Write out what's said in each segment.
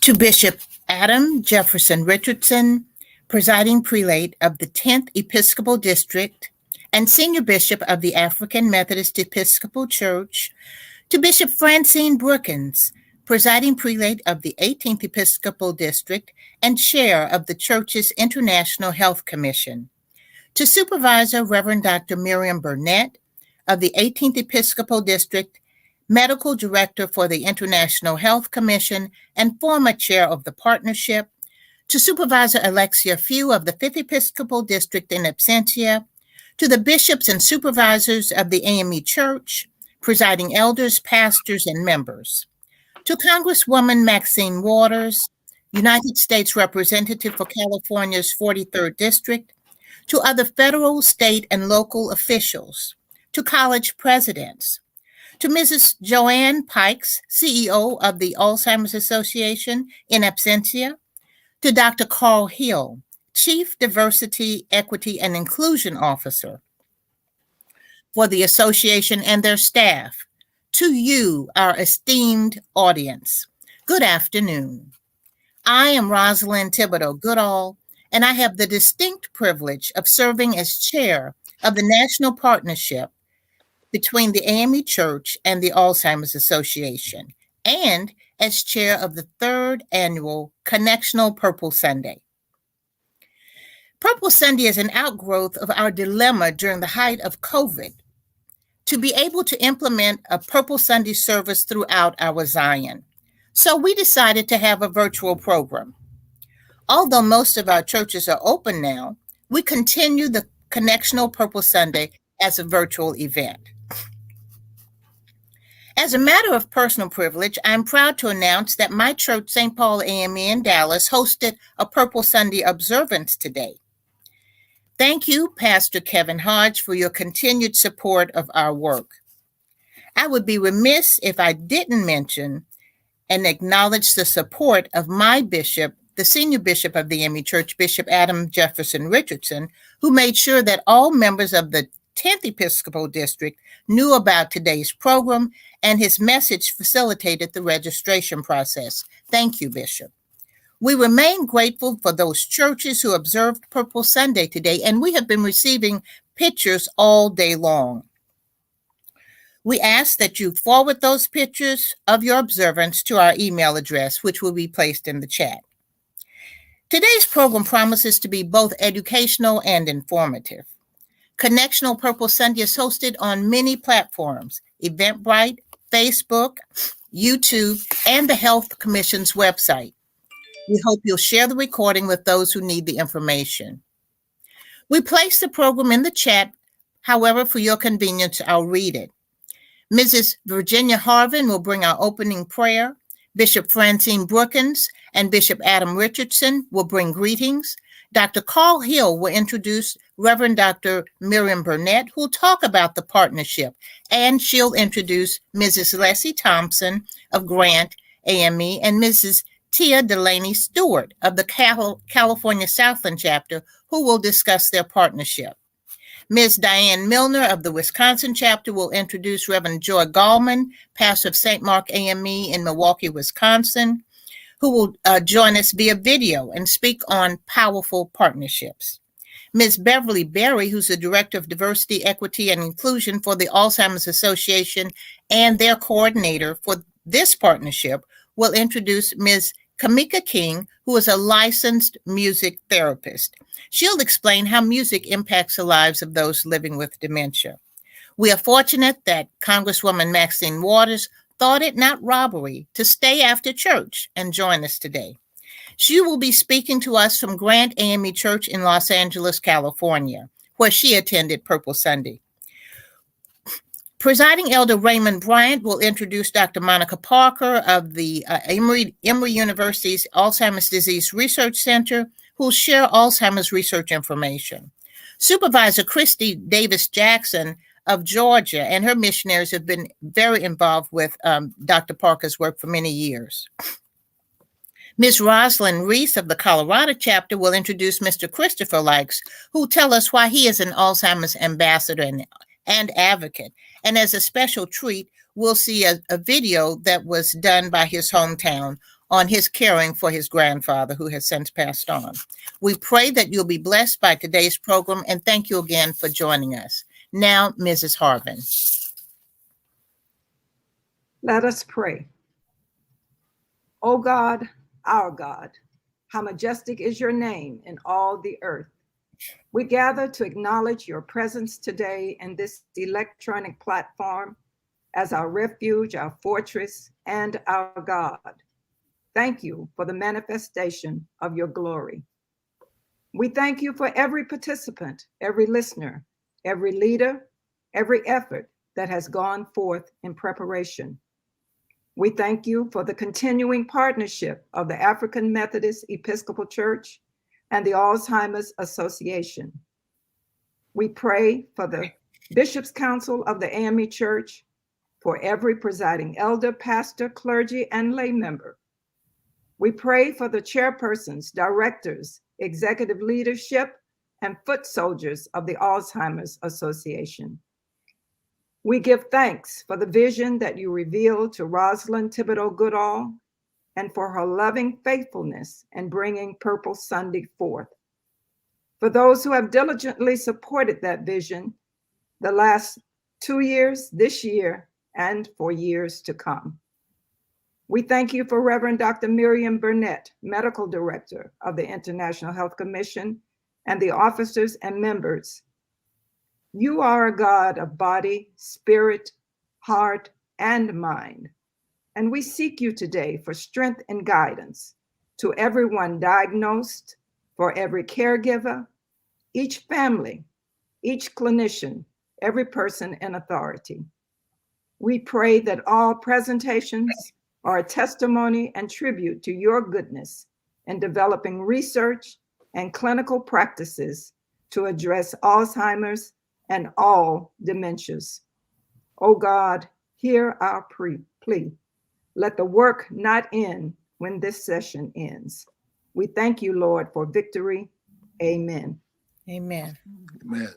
To Bishop Adam Jefferson Richardson, presiding prelate of the 10th Episcopal District and senior bishop of the African Methodist Episcopal Church, to Bishop Francine Brookins, presiding prelate of the 18th Episcopal District and chair of the church's International Health Commission, to Supervisor Reverend Dr. Miriam Burnett of the 18th Episcopal District, Medical Director for the International Health Commission and former chair of the partnership, to Supervisor Alexia Few of the 5th Episcopal District in absentia, to the bishops and supervisors of the AME Church, presiding elders, pastors, and members, to Congresswoman Maxine Waters, United States Representative for California's 43rd District, to other federal, state, and local officials, to college presidents, to Mrs. Joanne Pikes, CEO of the Alzheimer's Association in absentia, to Dr. Carl Hill, Chief Diversity, Equity, and Inclusion Officer for the association and their staff, to you, our esteemed audience, good afternoon. I am Rosalind Thibodeau Goodall, and I have the distinct privilege of serving as chair of the National Partnership between the AME Church and the Alzheimer's Association, and as chair of the 3rd annual Connectional Purple Sunday. Purple Sunday is an outgrowth of our dilemma during the height of COVID to be able to implement a Purple Sunday service throughout our Zion. So we decided to have a virtual program. Although most of our churches are open now, we continue the Connectional Purple Sunday as a virtual event. As a matter of personal privilege, I'm proud to announce that my church, St. Paul AME in Dallas, hosted a Purple Sunday observance today. Thank you, Pastor Kevin Hodge, for your continued support of our work. I would be remiss if I didn't mention and acknowledge the support of my bishop, the senior bishop of the AME Church, Bishop Adam Jefferson Richardson, who made sure that all members of the 10th Episcopal District knew about today's program, and his message facilitated the registration process. Thank you, Bishop. We remain grateful for those churches who observed Purple Sunday today, and we have been receiving pictures all day long. We ask that you forward those pictures of your observance to our email address, which will be placed in the chat. Today's program promises to be both educational and informative. Connectional Purple Sunday is hosted on many platforms: Eventbrite, Facebook, YouTube, and the Health Commission's website. We hope you'll share the recording with those who need the information. We place the program in the chat. However, for your convenience, I'll read it. Mrs. Virginia Harvin will bring our opening prayer. Bishop Francine Brookins and Bishop Adam Richardson will bring greetings. Dr. Carl Hill will introduce Reverend Dr. Miriam Burnett, who will talk about the partnership, and she'll introduce Mrs. Leslie Thompson of Grant AME and Mrs. Tia Delaney Stewart of the California Southland chapter, who will discuss their partnership. Ms. Diane Milner of the Wisconsin chapter will introduce Reverend Joy Gallman, pastor of St. Mark AME in Milwaukee, Wisconsin, who will join us via video and speak on powerful partnerships. Ms. Beverly Berry, who's the Director of Diversity, Equity, and Inclusion for the Alzheimer's Association and their coordinator for this partnership, will introduce Ms. Kamika King, who is a licensed music therapist. She'll explain how music impacts the lives of those living with dementia. We are fortunate that Congresswoman Maxine Waters thought it not robbery to stay after church and join us today. She will be speaking to us from Grant AME Church in Los Angeles, California, where she attended Purple Sunday. Presiding Elder Raymond Bryant will introduce Dr. Monica Parker of the Emory University's Alzheimer's Disease Research Center, who will share Alzheimer's research information. Supervisor Christy Davis Jackson of Georgia and her missionaries have been very involved with Dr. Parker's work for many years. Ms. Rosalind Reese of the Colorado chapter will introduce Mr. Christopher Likes, who will tell us why he is an Alzheimer's ambassador and advocate. And as a special treat, we'll see a video that was done by his hometown on his caring for his grandfather, who has since passed on. We pray that you'll be blessed by today's program, and thank you again for joining us. Now, Mrs. Harvin. Let us pray. O God, our God, how majestic is your name in all the earth. We gather to acknowledge your presence today in this electronic platform as our refuge, our fortress, and our God. Thank you for the manifestation of your glory. We thank you for every participant, every listener, every leader, every effort that has gone forth in preparation. We thank you for the continuing partnership of the African Methodist Episcopal Church and the Alzheimer's Association. We pray for the Bishop's Council of the AME Church, for every presiding elder, pastor, clergy, and lay member. We pray for the chairpersons, directors, executive leadership, and foot soldiers of the Alzheimer's Association. We give thanks for the vision that you revealed to Rosalind Thibodeau Goodall and for her loving faithfulness in bringing Purple Sunday forth. For those who have diligently supported that vision the last 2 years, this year, and for years to come. We thank you for Reverend Dr. Miriam Burnett, Medical Director of the International Health Commission, and the officers and members. You are a God of body, spirit, heart, and mind. And we seek you today for strength and guidance to everyone diagnosed, for every caregiver, each family, each clinician, every person in authority. We pray that all presentations are a testimony and tribute to your goodness in developing research and clinical practices to address Alzheimer's and all dementias. Oh God, hear our plea. Let the work not end when this session ends. We thank you, Lord, for victory. Amen. Amen. Amen.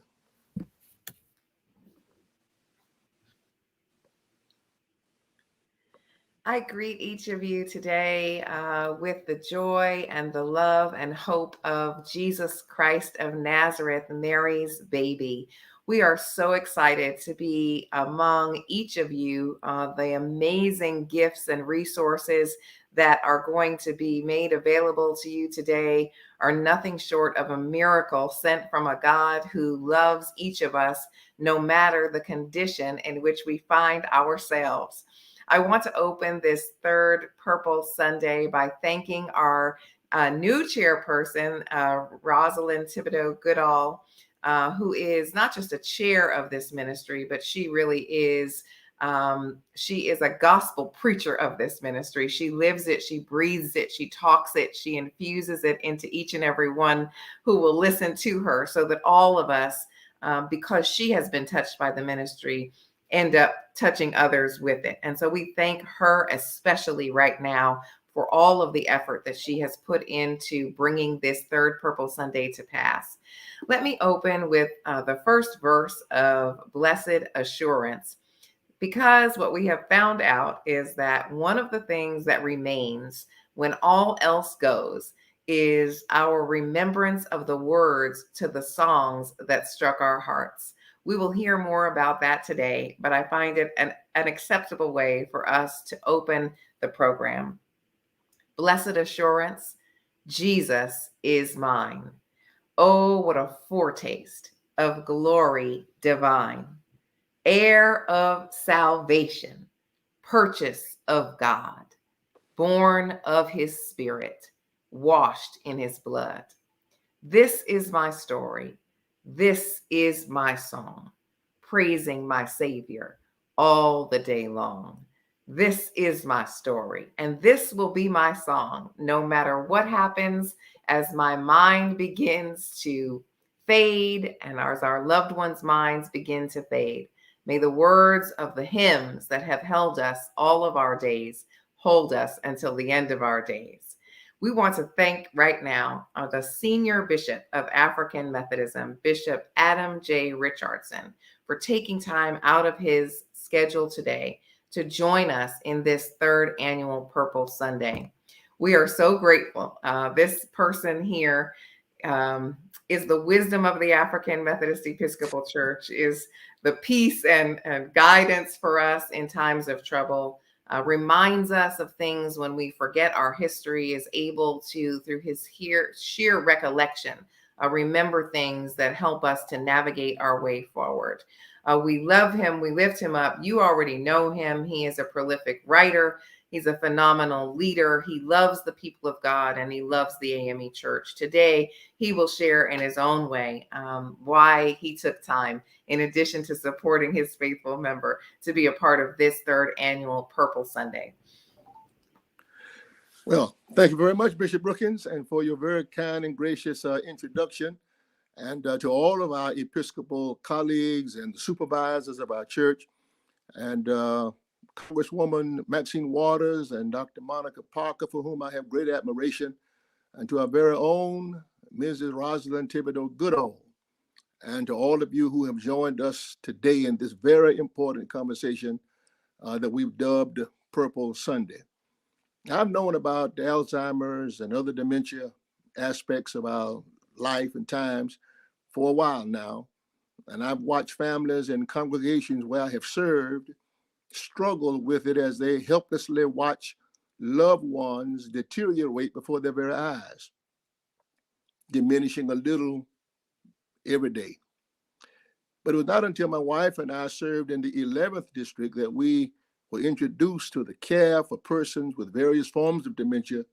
I greet each of you today with the joy and the love and hope of Jesus Christ of Nazareth, Mary's baby. We are so excited to be among each of you, the amazing gifts and resources that are going to be made available to you today are nothing short of a miracle sent from a God who loves each of us, no matter the condition in which we find ourselves. I want to open this third Purple Sunday by thanking our new chairperson, Rosalind Thibodeau Goodall, who is not just a chair of this ministry, but she really is. She is a gospel preacher of this ministry. She lives it, she breathes it, she talks it, she infuses it into each and every one who will listen to her, so that all of us, because she has been touched by the ministry, end up touching others with it. And so we thank her especially right now for all of the effort that she has put into bringing this third Purple Sunday to pass. Let me open with the first verse of Blessed Assurance, because what we have found out is that one of the things that remains when all else goes is our remembrance of the words to the songs that struck our hearts. We will hear more about that today, but I find it an acceptable way for us to open the program. Blessed assurance, Jesus is mine. Oh, what a foretaste of glory divine, heir of salvation, purchase of God, born of his spirit, washed in his blood. This is my story. This is my song, praising my Savior all the day long. This is my story, and this will be my song, no matter what happens as my mind begins to fade and as our loved ones' minds begin to fade. May the words of the hymns that have held us all of our days hold us until the end of our days. We want to thank right now the Senior Bishop of African Methodism, Bishop Adam J. Richardson, for taking time out of his schedule today to join us in this third annual Purple Sunday. We are so grateful. This person here is the wisdom of the African Methodist Episcopal Church, is the peace and guidance for us in times of trouble. Reminds us of things when we forget our history, is able to, through his sheer recollection, remember things that help us to navigate our way forward. We love him. We lift him up. You already know him. He is a prolific writer. He's a phenomenal leader. He loves the people of God, and he loves the AME Church. Today, he will share in his own way why he took time, in addition to supporting his faithful member, to be a part of this third annual Purple Sunday. Well, thank you very much, Bishop Brookins, and for your very kind and gracious introduction. And to all of our Episcopal colleagues and the supervisors of our church, and Congresswoman Maxine Waters and Dr. Monica Parker, for whom I have great admiration, and to our very own Mrs. Rosalind Thibodeau Goodall, and to all of you who have joined us today in this very important conversation that we've dubbed Purple Sunday. I've known about Alzheimer's and other dementia aspects of our life and times for a while now, and I've watched families and congregations where I have served struggle with it as they helplessly watch loved ones deteriorate before their very eyes, diminishing a little every day. But it was not until my wife and I served in the 11th district that we were introduced to the care for persons with various forms of dementia,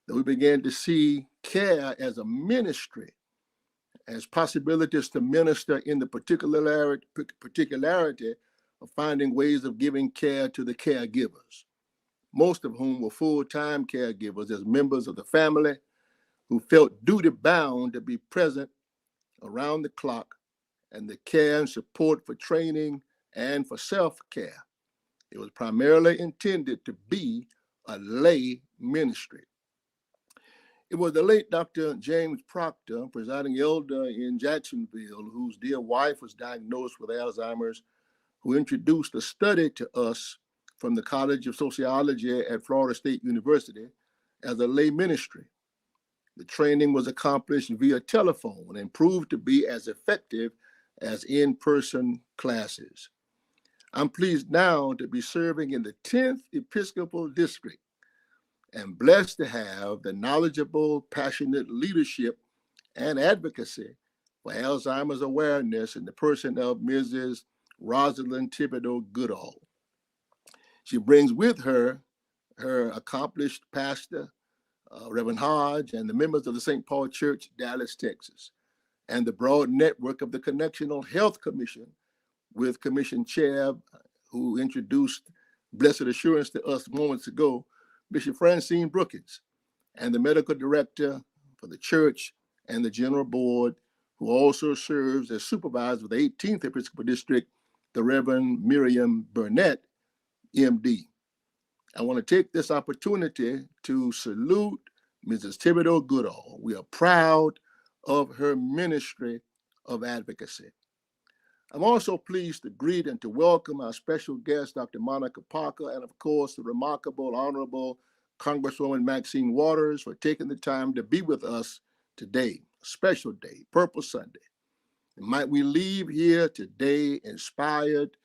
that we began to see care as a ministry, as possibilities to minister in the particularity of finding ways of giving care to the caregivers, most of whom were full-time caregivers as members of the family who felt duty-bound to be present around the clock, and the care and support for training and for self-care. It was primarily intended to be a lay ministry. It was the late Dr. James Proctor, presiding elder in Jacksonville, whose dear wife was diagnosed with Alzheimer's, who introduced a study to us from the College of Sociology at Florida State University as a lay ministry. The training was accomplished via telephone and proved to be as effective as in-person classes. I'm pleased now to be serving in the 10th Episcopal District and blessed to have the knowledgeable, passionate leadership and advocacy for Alzheimer's awareness in the person of Mrs. Rosalind Thibodeau Goodall. She brings with her her accomplished pastor, Reverend Hodge, and the members of the St. Paul Church, Dallas, Texas, and the broad network of the Connectional Health Commission with Commission Chair, who introduced Blessed Assurance to us moments ago, Bishop Francine Brookins, and the medical director for the church and the general board, who also serves as supervisor of the 18th Episcopal District, the Reverend Miriam Burnett, MD. I want to take this opportunity to salute Mrs. Thibodeau Goodall. We are proud of her ministry of advocacy. I'm also pleased to greet and to welcome our special guest, Dr. Monica Parker, and of course, the remarkable, honorable Congresswoman Maxine Waters, for taking the time to be with us today, a special day, Purple Sunday. And might we leave here today inspired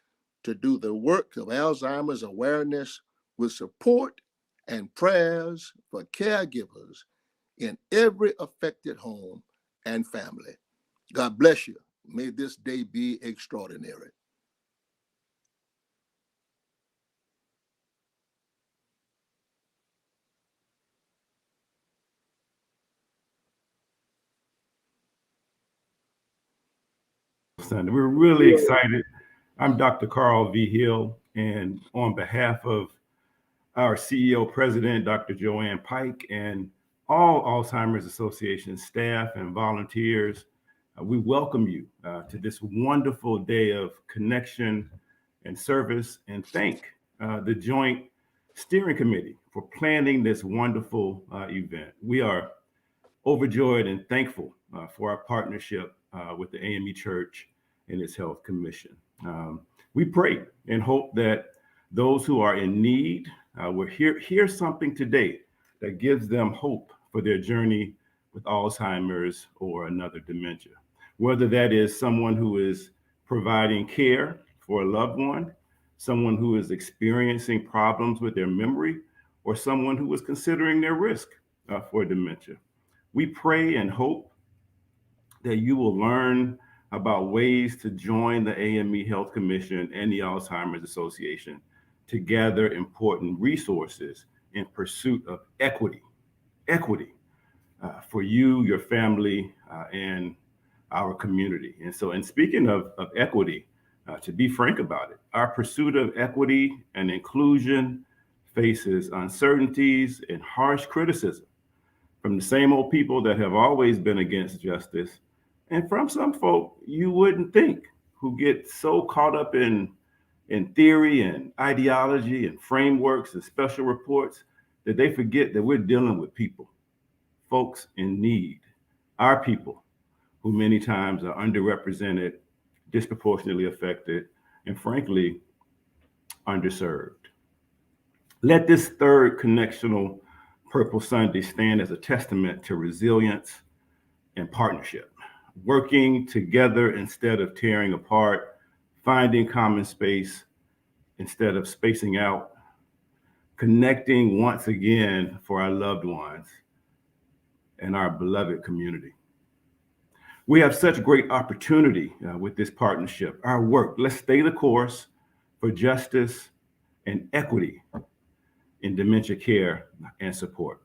to do the work of Alzheimer's awareness with support and prayers for caregivers in every affected home and family. God bless you. May this day be extraordinary. Sunday. We're really excited. I'm Dr. Carl V. Hill, and on behalf of our CEO President, Dr. Joanne Pike, and all Alzheimer's Association staff and volunteers, we welcome you to this wonderful day of connection and service, and thank the Joint Steering Committee for planning this wonderful event. We are overjoyed and thankful for our partnership with the AME Church and its Health Commission. We pray and hope that those who are in need will hear something today that gives them hope for their journey with Alzheimer's or another dementia. Whether that is someone who is providing care for a loved one, someone who is experiencing problems with their memory, or someone who is considering their risk for dementia. We pray and hope that you will learn about ways to join the AME Health Commission and the Alzheimer's Association to gather important resources in pursuit of equity for you, your family, and our community. And so, in speaking of equity, to be frank about it, our pursuit of equity and inclusion faces uncertainties and harsh criticism from the same old people that have always been against justice, and from some folk you wouldn't think, who get so caught up in theory and ideology and frameworks and special reports that they forget that we're dealing with people, folks in need, our people, who many times are underrepresented, disproportionately affected, and frankly, underserved. Let this third connectional Purple Sunday stand as a testament to resilience and partnership, working together instead of tearing apart, finding common space instead of spacing out, connecting once again for our loved ones and our beloved community. We have such great opportunity with this partnership, our work. Let's stay the course for justice and equity in dementia care and support.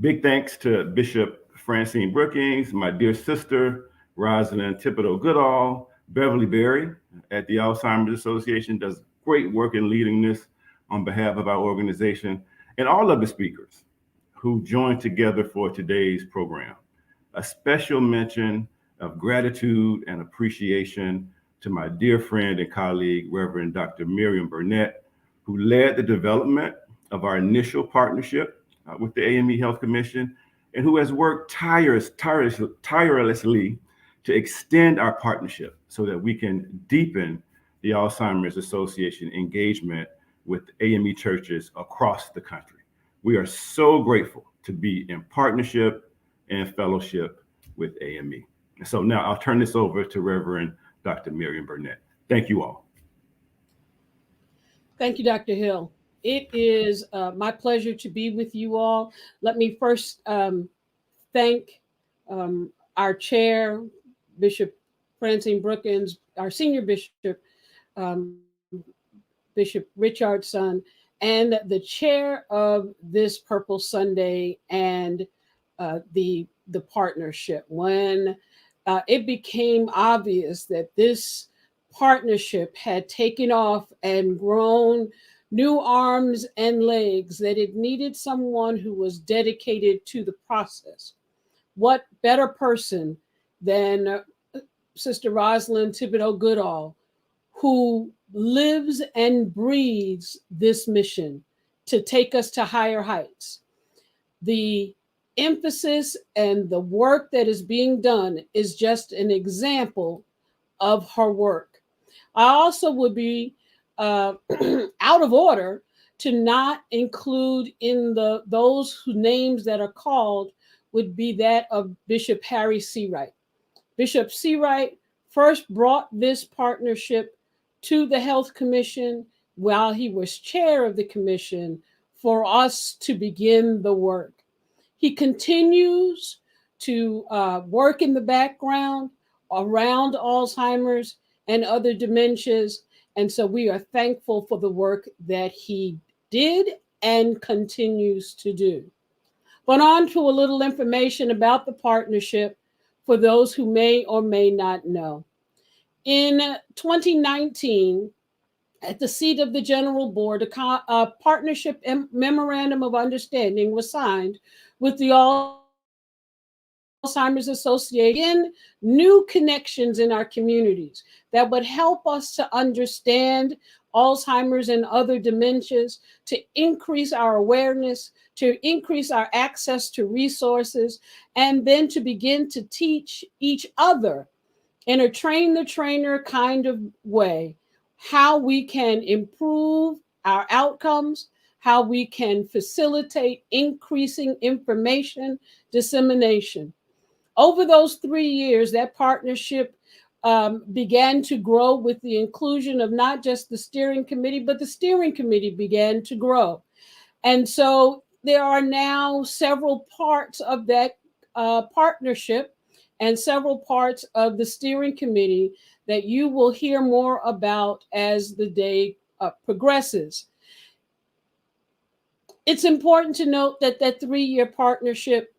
Big thanks to Bishop Francine Brookins, my dear sister, Rosalind Thibodeau Goodall, Beverly Berry at the Alzheimer's Association does great work in leading this on behalf of our organization, and all of the speakers who joined together for today's program. A special mention of gratitude and appreciation to my dear friend and colleague, Reverend Dr. Miriam Burnett, who led the development of our initial partnership with the AME Health Commission, and who has worked tirelessly to extend our partnership so that we can deepen the Alzheimer's Association engagement with AME churches across the country. We are so grateful to be in partnership and fellowship with AME. And so now I'll turn this over to Reverend Dr. Miriam Burnett. Thank you all. Thank you, Dr. Hill. It is my pleasure to be with you all. Let me first thank our chair, Bishop Francine Brookins, our senior bishop, Bishop Richardson, and the chair of this Purple Sunday and the partnership. When it became obvious that this partnership had taken off and grown new arms and legs, that it needed someone who was dedicated to the process. What better person than Sister Rosalind Thibodeau Goodall, who lives and breathes this mission to take us to higher heights. The emphasis and the work that is being done is just an example of her work. I also would be out of order to not include in those whose names that are called would be that of Bishop Harry Seawright. Bishop Seawright first brought this partnership to the Health Commission while he was chair of the commission for us to begin the work. He continues to work in the background around Alzheimer's and other dementias. And so we are thankful for the work that he did and continues to do. But on to a little information about the partnership for those who may or may not know. In 2019, at the seat of the General Board, a partnership memorandum of understanding was signed with the Alzheimer's Association, new connections in our communities that would help us to understand Alzheimer's and other dementias, to increase our awareness, to increase our access to resources, and then to begin to teach each other in a train the trainer kind of way how we can improve our outcomes, how we can facilitate increasing information dissemination. Over those 3 years, that partnership began to grow with the inclusion of not just the steering committee, but the steering committee began to grow. And so there are now several parts of that partnership and several parts of the steering committee that you will hear more about as the day progresses. It's important to note that that 3-year partnership,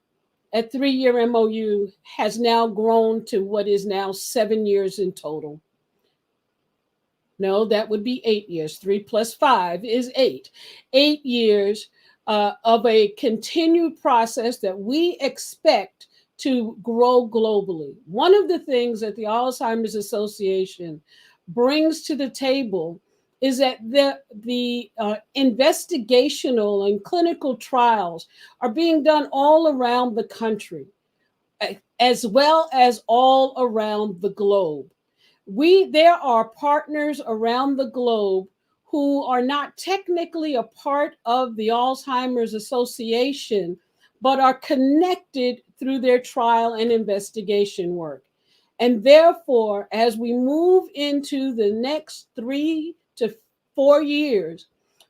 a 3-year MOU, has now grown to what is now 7 years in total. No, that would be 8 years. 3 plus 5 is 8. 8 years of a continued process that we expect to grow globally. One of the things that the Alzheimer's Association brings to the table is that the investigational and clinical trials are being done all around the country, as well as all around the globe. There are partners around the globe who are not technically a part of the Alzheimer's Association, but are connected through their trial and investigation work. And therefore, as we move into the next 3 to 4 years,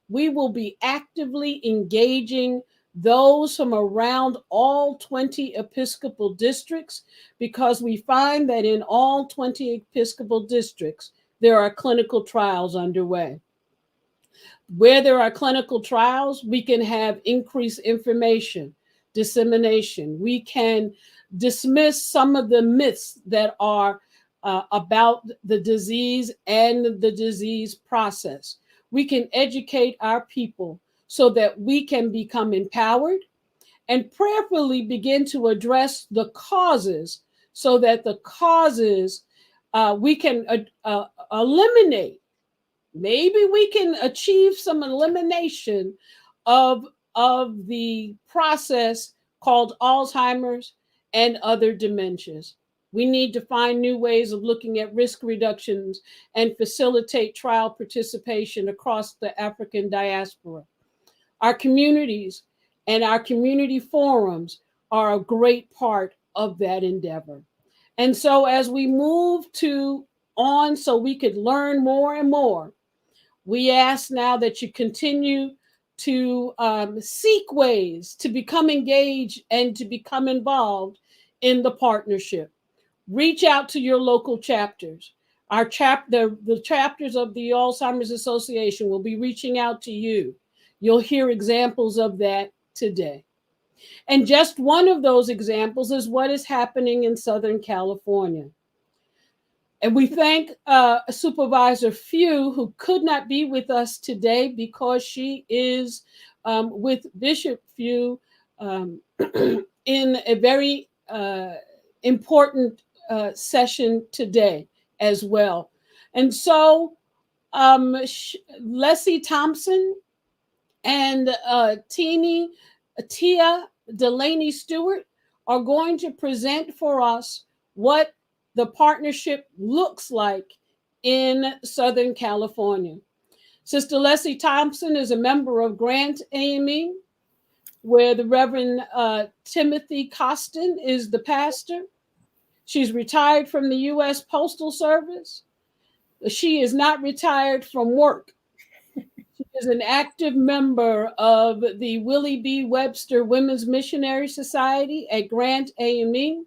we will be actively engaging those from around all 20 Episcopal districts, because we find that in all 20 Episcopal districts, there are clinical trials underway. Where there are clinical trials, we can have increased information dissemination. We can dismiss some of the myths that are about the disease and the disease process. We can educate our people so that we can become empowered and prayerfully begin to address the causes, so that the causes we can eliminate. Maybe we can achieve some elimination of the process called Alzheimer's and other dementias. We need to find new ways of looking at risk reductions and facilitate trial participation across the African diaspora. Our communities and our community forums are a great part of that endeavor. And so as we move on so we could learn more and more, we ask now that you continue to seek ways to become engaged and to become involved in the partnership. Reach out to your local chapters. The chapters of the Alzheimer's Association will be reaching out to you. You'll hear examples of that today. And just one of those examples is what is happening in Southern California. And we thank Supervisor Few, who could not be with us today because she is with Bishop Few in a very important session today as well. And so Leslie Thompson and Tia Delaney Stewart are going to present for us what the partnership looks like in Southern California. Sister Leslie Thompson is a member of Grant AME, where the Reverend Timothy Costin is the pastor. She's retired from the U.S. Postal Service. She is not retired from work. She is an active member of the Willie B. Webster Women's Missionary Society at Grant AME.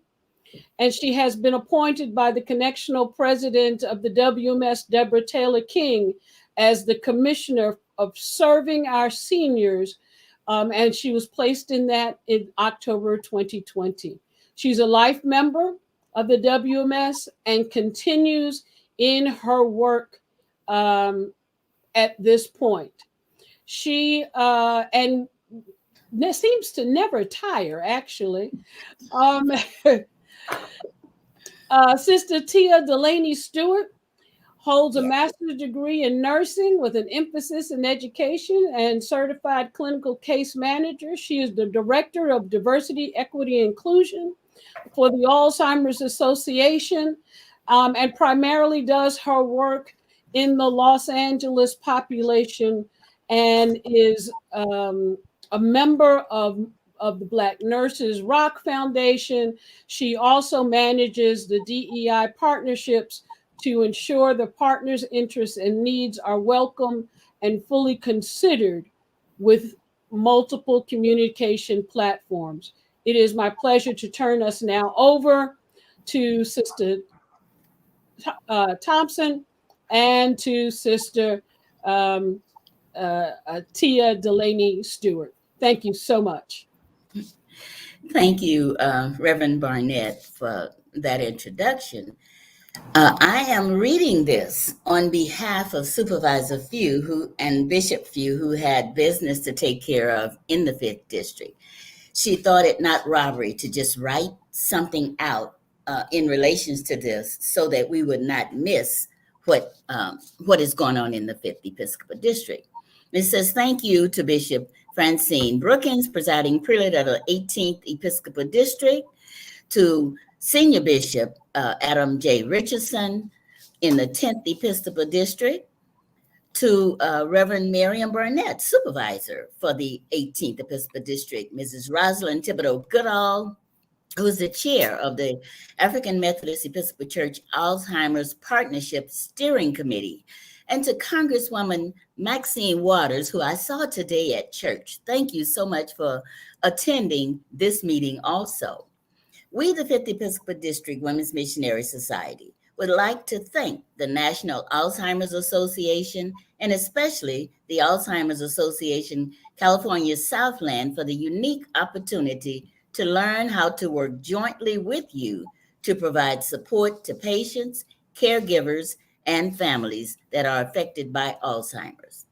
And she has been appointed by the Connectional president of the WMS, Deborah Taylor King, as the commissioner of serving our seniors. And she was placed in that in October 2020. She's a life member of the WMS and continues in her work at this point. She and seems to never tire, actually. Sister Tia Delaney Stewart holds a master's degree in nursing with an emphasis in education and certified clinical case manager. She is the director of diversity, equity, and inclusion for the Alzheimer's Association, and primarily does her work in the Los Angeles population, and is a member of the Black Nurses Rock Foundation. She also manages the DEI partnerships to ensure the partners' interests and needs are welcome and fully considered with multiple communication platforms. It is my pleasure to turn us now over to Sister Thompson and to Sister Tia Delaney Stewart. Thank you so much. Thank you, Reverend Barnett, for that introduction. I am reading this on behalf of Supervisor Few and Bishop Few, who had business to take care of in the 5th District. She thought it not robbery to just write something out in relations to this so that we would not miss what is going on in the 5th Episcopal District. It says, thank you to Bishop Francine Brookins, presiding prelate of the 18th Episcopal District, to Senior Bishop Adam J. Richardson in the 10th Episcopal District, to Reverend Miriam Burnett, supervisor for the 18th Episcopal District, Mrs. Rosalind Thibodeau Goodall, who is the chair of the African Methodist Episcopal Church Alzheimer's Partnership Steering Committee, and to Congresswoman Maxine Waters, who I saw today at church. Thank you so much for attending this meeting also. We, the 5th Episcopal District Women's Missionary Society, would like to thank the National Alzheimer's Association and especially the Alzheimer's Association California Southland for the unique opportunity to learn how to work jointly with you to provide support to patients, caregivers, and families that are affected by Alzheimer's.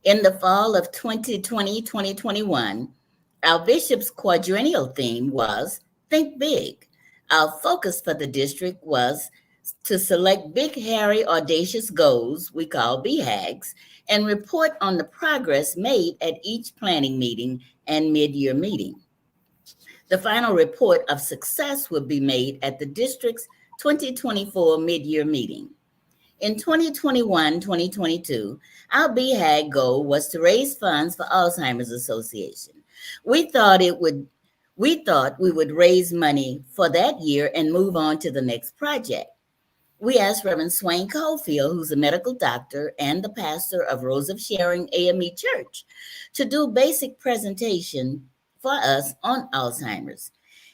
In the fall of 2020-2021, our bishop's quadrennial theme was Think Big. Our focus for the district was to select big, hairy, audacious goals, we call BHAGs, and report on the progress made at each planning meeting and mid-year meeting. The final report of success will be made at the district's 2024 mid-year meeting. In 2021-2022, our BHAG goal was to raise funds for Alzheimer's Association. We thought we would raise money for that year and move on to the next project. We asked Reverend Swain Caulfield, who's a medical doctor and the pastor of Rose of Sharing AME Church, to do basic presentation for us on Alzheimer's.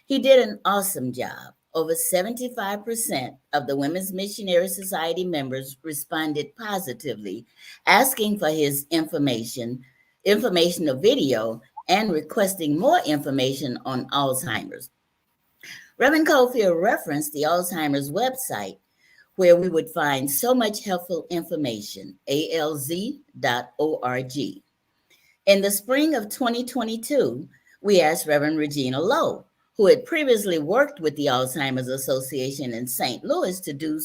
He did an awesome job. Over 75% of the Women's Missionary Society members responded positively, asking for his information of video, and requesting more information on Alzheimer's. Reverend Caulfield referenced the Alzheimer's website, where we would find so much helpful information, alz.org. In the spring of 2022, we asked Reverend Regina Lowe, who had previously worked with the Alzheimer's Association in St. Louis, to do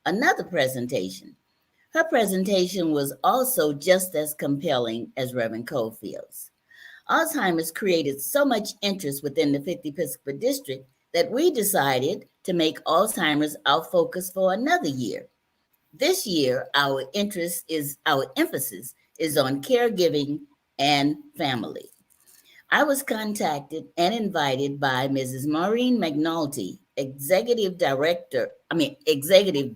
another presentation. Her presentation was also just as compelling as Reverend Caulfield's. Alzheimer's created so much interest within the 5th Episcopal District that we decided to make Alzheimer's our focus for another year. This year, our emphasis is on caregiving and family. I was contacted and invited by Mrs. Maureen McNulty, executive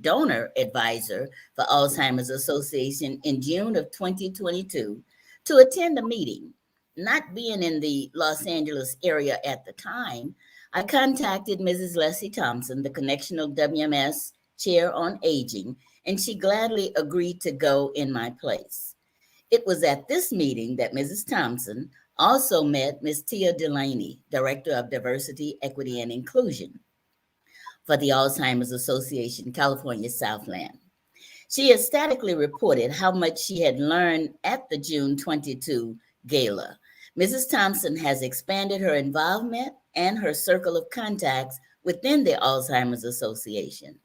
donor advisor for Alzheimer's Association, in June of 2022 to attend a meeting. Not being in the Los Angeles area at the time, I contacted Mrs. Leslie Thompson, the Connectional WMS Chair on Aging, and she gladly agreed to go in my place. It was at this meeting that Mrs. Thompson also met Ms. Tia Delaney, Director of Diversity, Equity, and Inclusion for the Alzheimer's Association, California Southland. She ecstatically reported how much she had learned at the June 22 gala. Mrs. Thompson has expanded her involvement and her circle of contacts within the Alzheimer's Association.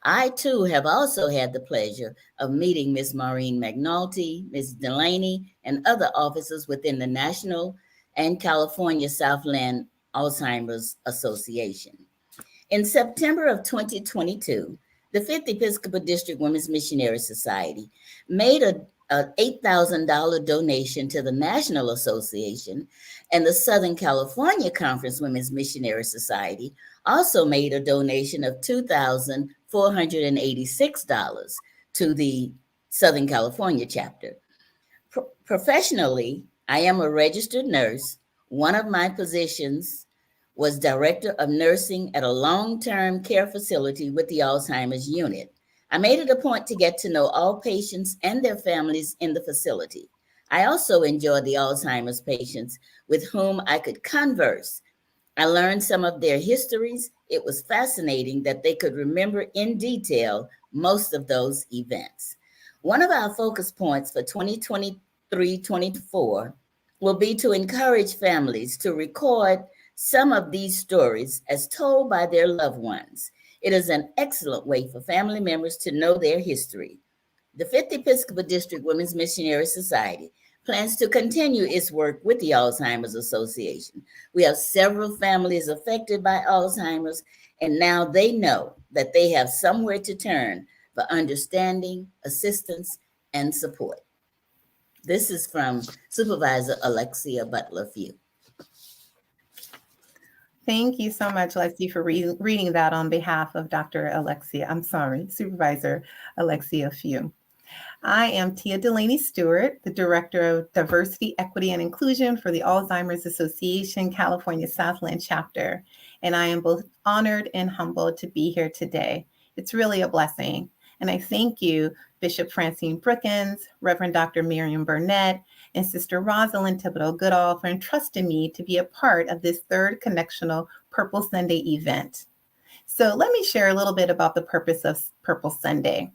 I, too, have also had the pleasure of meeting Ms. Maureen McNulty, Ms. Delaney, and other officers within the National and California Southland Alzheimer's Association. In September of 2022, the 5th Episcopal District Women's Missionary Society made an $8,000 donation to the National Association, and the Southern California Conference Women's Missionary Society also made a donation of $2,486 to the Southern California chapter. Professionally, I am a registered nurse. One of my positions was Director of Nursing at a long-term care facility with the Alzheimer's unit. I made it a point to get to know all patients and their families in the facility. I also enjoyed the Alzheimer's patients with whom I could converse. I learned some of their histories. It was fascinating that they could remember in detail most of those events. One of our focus points for 2023-24 will be to encourage families to record some of these stories as told by their loved ones. It is an excellent way for family members to know their history. The 5th Episcopal District Women's Missionary Society plans to continue its work with the Alzheimer's Association. We have several families affected by Alzheimer's, and now they know that they have somewhere to turn for understanding, assistance, and support. This is from Supervisor Alexia Butler-Few. Thank you so much, Lexi, for reading that on behalf of Supervisor Alexia Few. I am Tia Delaney Stewart, the Director of Diversity, Equity, and Inclusion for the Alzheimer's Association California Southland Chapter, and I am both honored and humbled to be here today. It's really a blessing, and I thank you, Bishop Francine Brookins, Reverend Dr. Miriam Burnett, and Sister Rosalind Thibodeau Goodall for entrusting me to be a part of this third Connectional Purple Sunday event. So let me share a little bit about the purpose of Purple Sunday.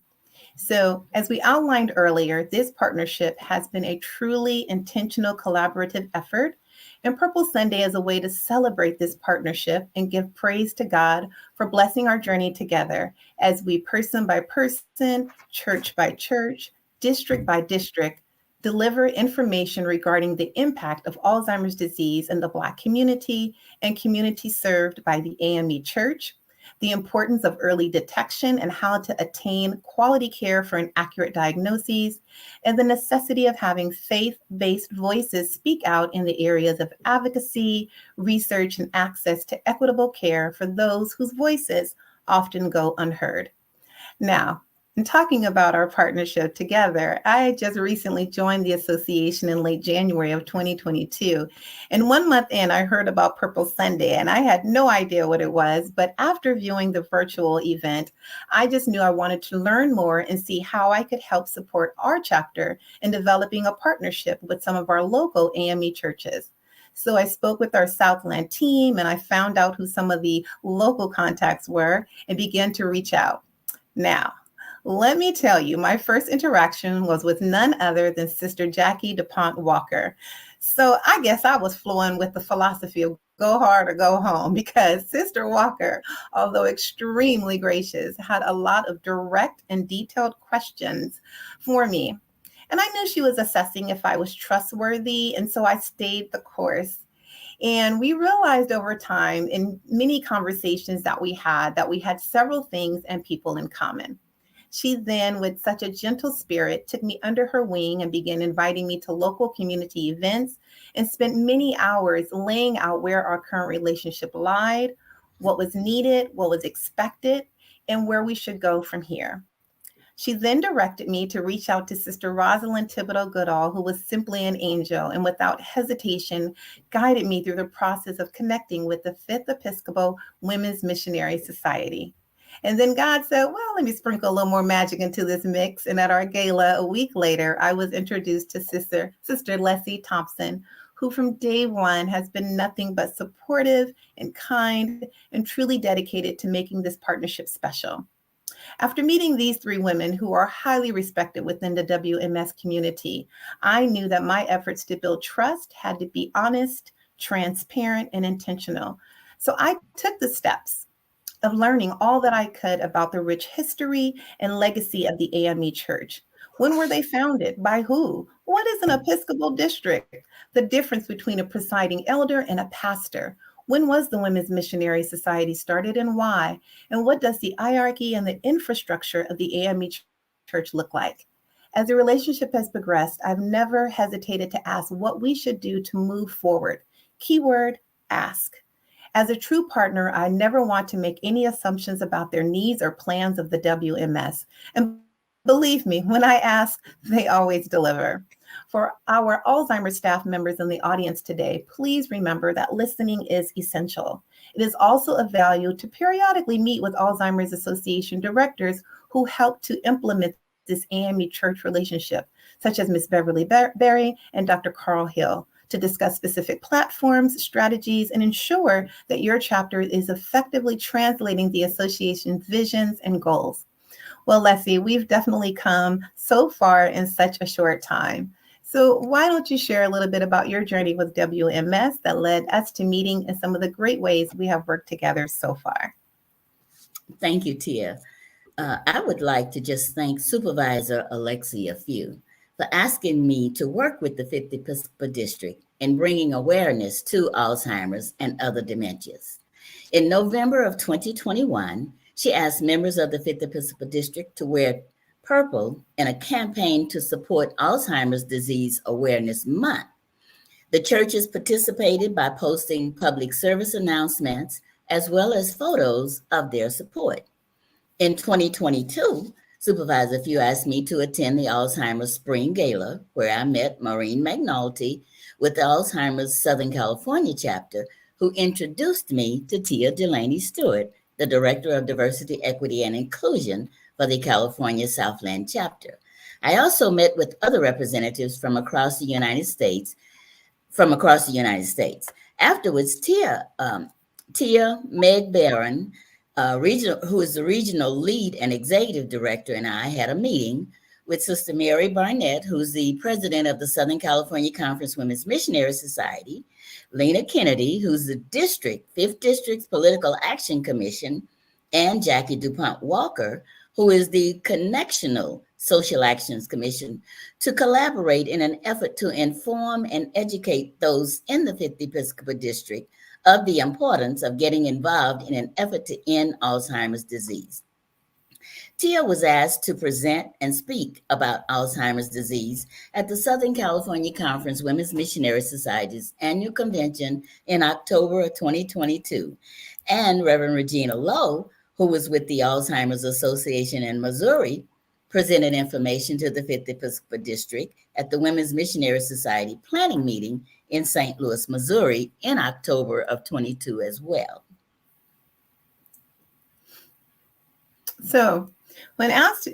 So as we outlined earlier, this partnership has been a truly intentional collaborative effort, and Purple Sunday is a way to celebrate this partnership and give praise to God for blessing our journey together as we person by person, church by church, district by district, deliver information regarding the impact of Alzheimer's disease in the Black community and communities served by the AME Church, the importance of early detection and how to attain quality care for an accurate diagnosis, and the necessity of having faith-based voices speak out in the areas of advocacy, research, and access to equitable care for those whose voices often go unheard. Now, in talking about our partnership together, I just recently joined the association in late January of 2022. And 1 month in, I heard about Purple Sunday, and I had no idea what it was. But after viewing the virtual event, I just knew I wanted to learn more and see how I could help support our chapter in developing a partnership with some of our local AME churches. So I spoke with our Southland team, and I found out who some of the local contacts were and began to reach out. Now, let me tell you, my first interaction was with none other than Sister Jackie DuPont Walker. So I guess I was flowing with the philosophy of go hard or go home, because Sister Walker, although extremely gracious, had a lot of direct and detailed questions for me. And I knew she was assessing if I was trustworthy, and so I stayed the course. And we realized over time in many conversations that we had several things and people in common. She then, with such a gentle spirit, took me under her wing and began inviting me to local community events, and spent many hours laying out where our current relationship lied, what was needed, what was expected, and where we should go from here. She then directed me to reach out to Sister Rosalind Thibodeau Goodall, who was simply an angel, and without hesitation guided me through the process of connecting with the Fifth Episcopal Women's Missionary Society. And then God said, well, let me sprinkle a little more magic into this mix. And at our gala a week later, I was introduced to Sister Leslie Thompson, who from day one has been nothing but supportive and kind and truly dedicated to making this partnership special. After meeting these three women who are highly respected within the WMS community, I knew that my efforts to build trust had to be honest, transparent, and intentional. So I took the steps of learning all that I could about the rich history and legacy of the AME Church. When were they founded? By who? What is an Episcopal district? The difference between a presiding elder and a pastor. When was the Women's Missionary Society started and why? And what does the hierarchy and the infrastructure of the AME Church look like? As the relationship has progressed, I've never hesitated to ask what we should do to move forward. Keyword, ask. As a true partner, I never want to make any assumptions about their needs or plans of the WMS. And believe me, when I ask, they always deliver. For our Alzheimer's staff members in the audience today, please remember that listening is essential. It is also of value to periodically meet with Alzheimer's Association directors who help to implement this AME Church relationship, such as Ms. Beverly Berry and Dr. Carl Hill, to discuss specific platforms, strategies, and ensure that your chapter is effectively translating the association's visions and goals. Well, Leslie, we've definitely come so far in such a short time. So why don't you share a little bit about your journey with WMS that led us to meeting and some of the great ways we have worked together so far? Thank you, Tia. I would like to just thank Supervisor Alexia Few for asking me to work with the 5th Episcopal District in bringing awareness to Alzheimer's and other dementias. In November of 2021, she asked members of the 5th Episcopal District to wear purple in a campaign to support Alzheimer's Disease Awareness Month. The churches participated by posting public service announcements as well as photos of their support. In 2022, Supervisor Few asked me to attend the Alzheimer's Spring Gala, where I met Maureen McNulty with the Alzheimer's Southern California chapter, who introduced me to Tia Delaney Stewart, the Director of Diversity, Equity, and Inclusion for the California Southland chapter. I also met with other representatives from across the United States. Afterwards, Tia Meg Barron, who is the regional lead and executive director, and I had a meeting with Sister Mary Barnett, who's the president of the Southern California Conference Women's Missionary Society, Lena Kennedy, who's the 5th District's Political Action Commission, and Jackie DuPont Walker, who is the Connectional Social Actions Commission, to collaborate in an effort to inform and educate those in the 5th Episcopal District of the importance of getting involved in an effort to end Alzheimer's disease. Tia was asked to present and speak about Alzheimer's disease at the Southern California Conference Women's Missionary Society's annual convention in October of 2022. And Reverend Regina Lowe, who was with the Alzheimer's Association in Missouri, presented information to the 5th Episcopal District at the Women's Missionary Society planning meeting in St. Louis, Missouri in October of 22 as well. So, when asked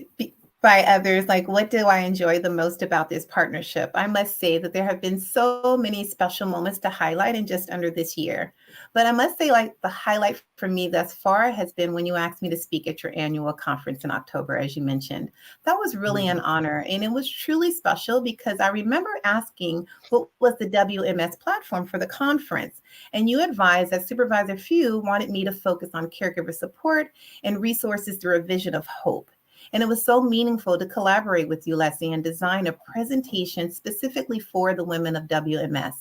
by others, like, what do I enjoy the most about this partnership? I must say that there have been so many special moments to highlight in just under this year. But I must say, like, the highlight for me thus far has been when you asked me to speak at your annual conference in October, as you mentioned. That was really an honor. And it was truly special because I remember asking what was the WMS platform for the conference. And you advised that Supervisor Few wanted me to focus on caregiver support and resources through a vision of hope. And it was so meaningful to collaborate with you, Leslie, and design a presentation specifically for the women of WMS,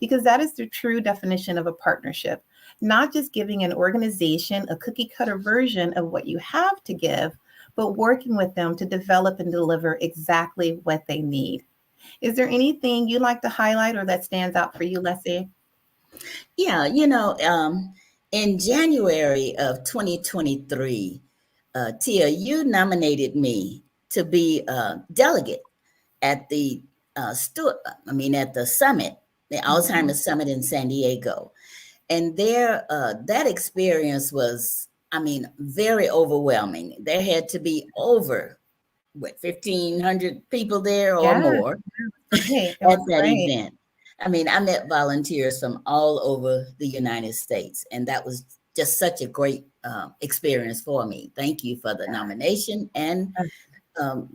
because that is the true definition of a partnership, not just giving an organization a cookie cutter version of what you have to give, but working with them to develop and deliver exactly what they need. Is there anything you'd like to highlight or that stands out for you, Leslie? Yeah, in January of 2023, Tia, you nominated me to be a delegate at the at the summit, the Alzheimer's Summit in San Diego. And there, that experience was, very overwhelming. There had to be over, 1,500 people there or Yes. more Hey, it at was that great. event. I met volunteers from all over the United States, and that was just such a great experience for me. Thank you for the nomination and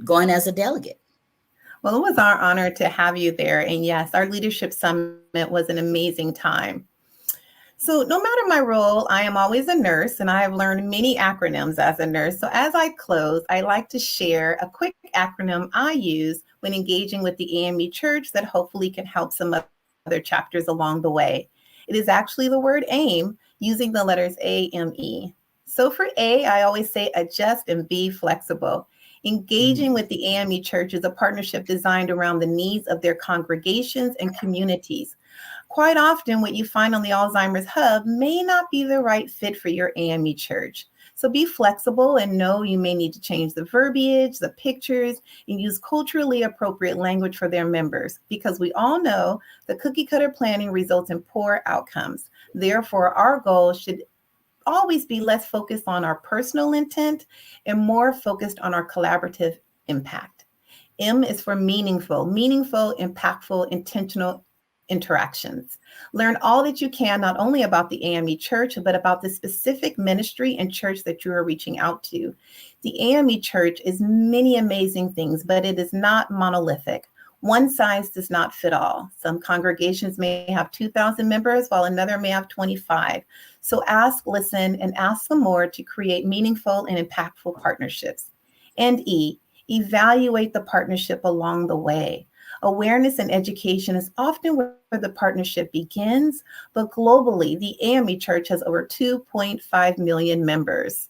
going as a delegate. Well, it was our honor to have you there. And yes, our leadership summit was an amazing time. So no matter my role, I am always a nurse, and I have learned many acronyms as a nurse. So as I close, I like to share a quick acronym I use when engaging with the AME Church that hopefully can help some other chapters along the way. It is actually the word AIM using the letters AME. So for A, I always say adjust and be flexible. Engaging with the AME Church is a partnership designed around the needs of their congregations and communities. Quite often, what you find on the Alzheimer's Hub may not be the right fit for your AME church. So be flexible and know you may need to change the verbiage, the pictures, and use culturally appropriate language for their members, because we all know the cookie cutter planning results in poor outcomes. Therefore, our goal should always be less focused on our personal intent and more focused on our collaborative impact. M is for meaningful, impactful, intentional interactions. Learn all that you can, not only about the AME Church, but about the specific ministry and church that you are reaching out to. The AME Church is many amazing things, but it is not monolithic. One size does not fit all. Some congregations may have 2,000 members, while another may have 25. So ask, listen, and ask some more to create meaningful and impactful partnerships. And E, evaluate the partnership along the way. Awareness and education is often where the partnership begins, but globally, the AME Church has over 2.5 million members.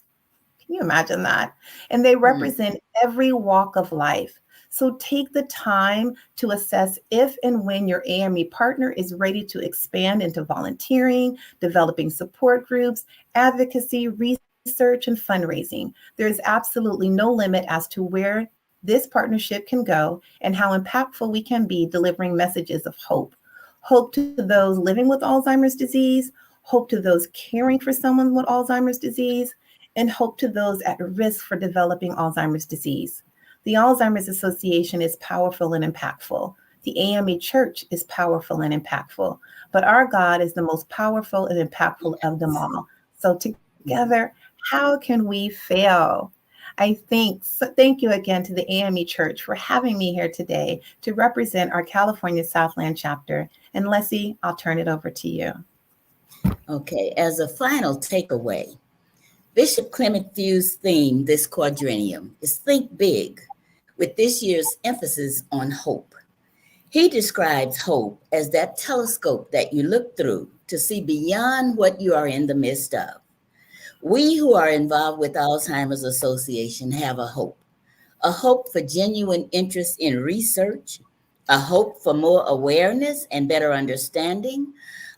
Can you imagine that? And they represent every walk of life. So take the time to assess if and when your AME partner is ready to expand into volunteering, developing support groups, advocacy, research, and fundraising. There is absolutely no limit as to where this partnership can go and how impactful we can be delivering messages of hope. Hope to those living with Alzheimer's disease, hope to those caring for someone with Alzheimer's disease, and hope to those at risk for developing Alzheimer's disease. The Alzheimer's Association is powerful and impactful. The AME Church is powerful and impactful, but our God is the most powerful and impactful of them all. So together, how can we fail? Thank you again to the AME Church for having me here today to represent our California Southland chapter. And Leslie, I'll turn it over to you. Okay, as a final takeaway, Bishop Clement Few's theme this quadrennium is Think Big, with this year's emphasis on hope. He describes hope as that telescope that you look through to to see beyond what you are in the midst of. We who are involved with Alzheimer's Association have a hope for genuine interest in research, a hope for more awareness and better understanding,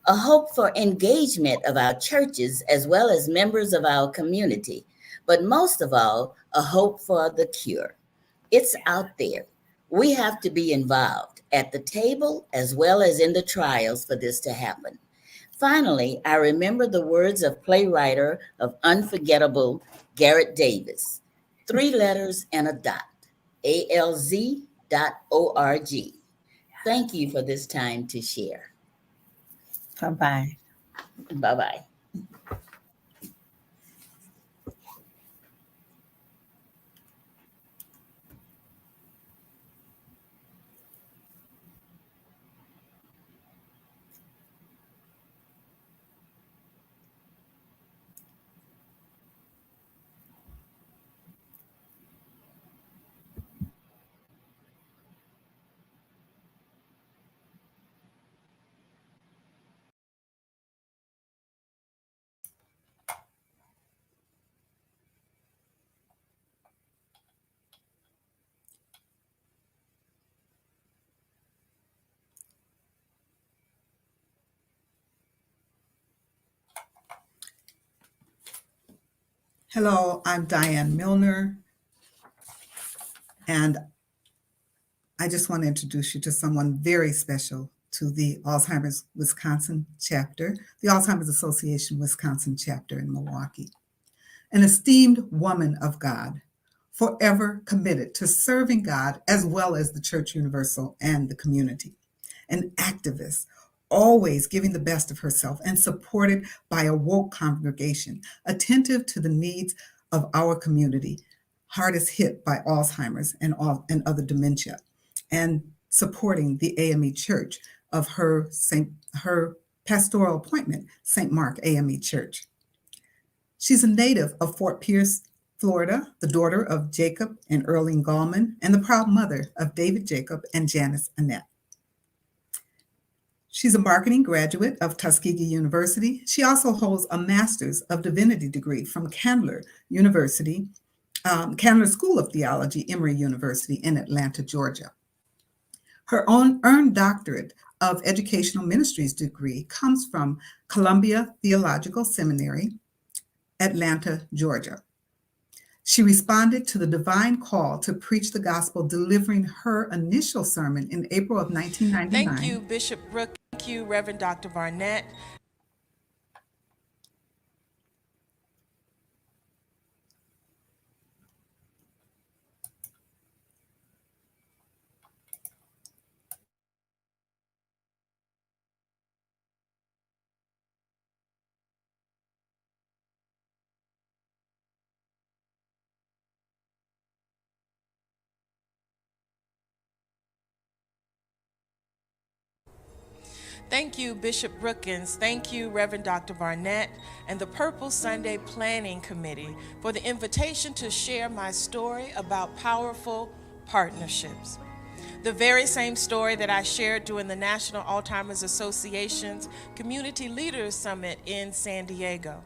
a hope for engagement of our churches as well as members of our community, but most of all, a hope for the cure. It's out there. We have to be involved at the table as well as in the trials for this to happen. Finally, I remember the words of playwright of Unforgettable Garrett Davis, 3 letters and a dot, alz.org. Thank you for this time to share. Bye-bye. Bye-bye. Hello, I'm Diane Milner, and I just want to introduce you to someone very special to the Alzheimer's Wisconsin chapter, the Alzheimer's Association Wisconsin chapter in Milwaukee. An esteemed woman of God, forever committed to serving God as well as the Church Universal and the community. An activist, always giving the best of herself and supported by a woke congregation, attentive to the needs of our community, hardest hit by Alzheimer's and other dementia, and supporting the AME Church of her pastoral appointment, St. Mark AME Church. She's a native of Fort Pierce, Florida, the daughter of Jacob and Earlene Gallman, and the proud mother of David Jacob and Janice Annette. She's a marketing graduate of Tuskegee University. She also holds a Master's of Divinity degree from Candler University, Candler School of Theology, Emory University in Atlanta, Georgia. Her own earned doctorate of educational ministries degree comes from Columbia Theological Seminary, Atlanta, Georgia. She responded to the divine call to preach the gospel, delivering her initial sermon in April of 1999. Thank you, Bishop Brooke. Thank you, Reverend Dr. Barnett. Thank you, Bishop Brookins. Thank you, Reverend Dr. Barnett, and the Purple Sunday Planning Committee for the invitation to share my story about powerful partnerships. The very same story that I shared during the National Alzheimer's Association's Community Leaders Summit in San Diego.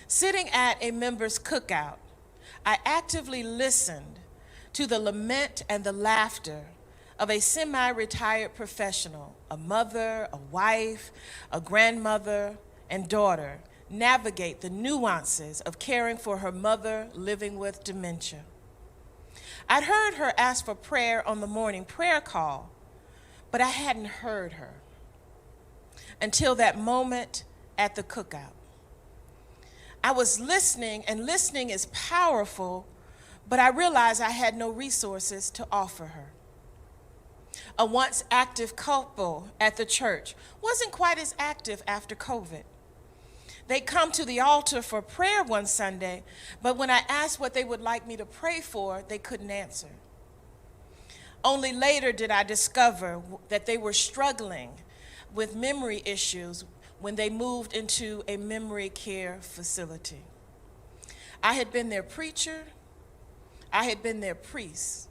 Sitting at a members' cookout, I actively listened to the lament and the laughter of a semi-retired professional, a mother, a wife, a grandmother, and daughter navigate the nuances of caring for her mother living with dementia. I'd heard her ask for prayer on the morning prayer call, but I hadn't heard her until that moment at the cookout. I was listening, and listening is powerful, but I realized I had no resources to offer her. A once active couple at the church wasn't quite as active after COVID. They come to the altar for prayer one Sunday, but when I asked what they would like me to pray for, they couldn't answer. Only later did I discover that they were struggling with memory issues when they moved into a memory care facility. I had been their preacher, I had been their priest,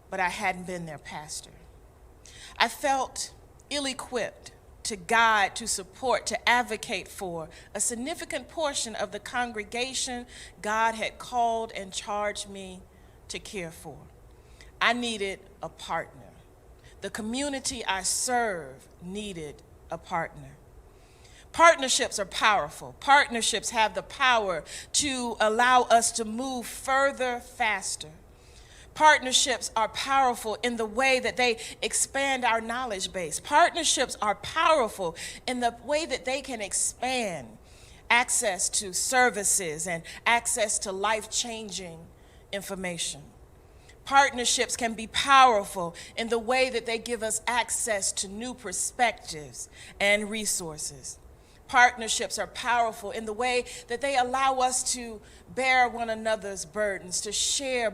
but I hadn't been their pastor. I felt ill-equipped to guide, to support, to advocate for a significant portion of the congregation God had called and charged me to care for. I needed a partner. The community I serve needed a partner. Partnerships are powerful. Partnerships have the power to allow us to move further, faster. Partnerships are powerful in the way that they expand our knowledge base. Partnerships are powerful in the way that they can expand access to services and access to life-changing information. Partnerships can be powerful in the way that they give us access to new perspectives and resources. Partnerships are powerful in the way that they allow us to bear one another's burdens, to share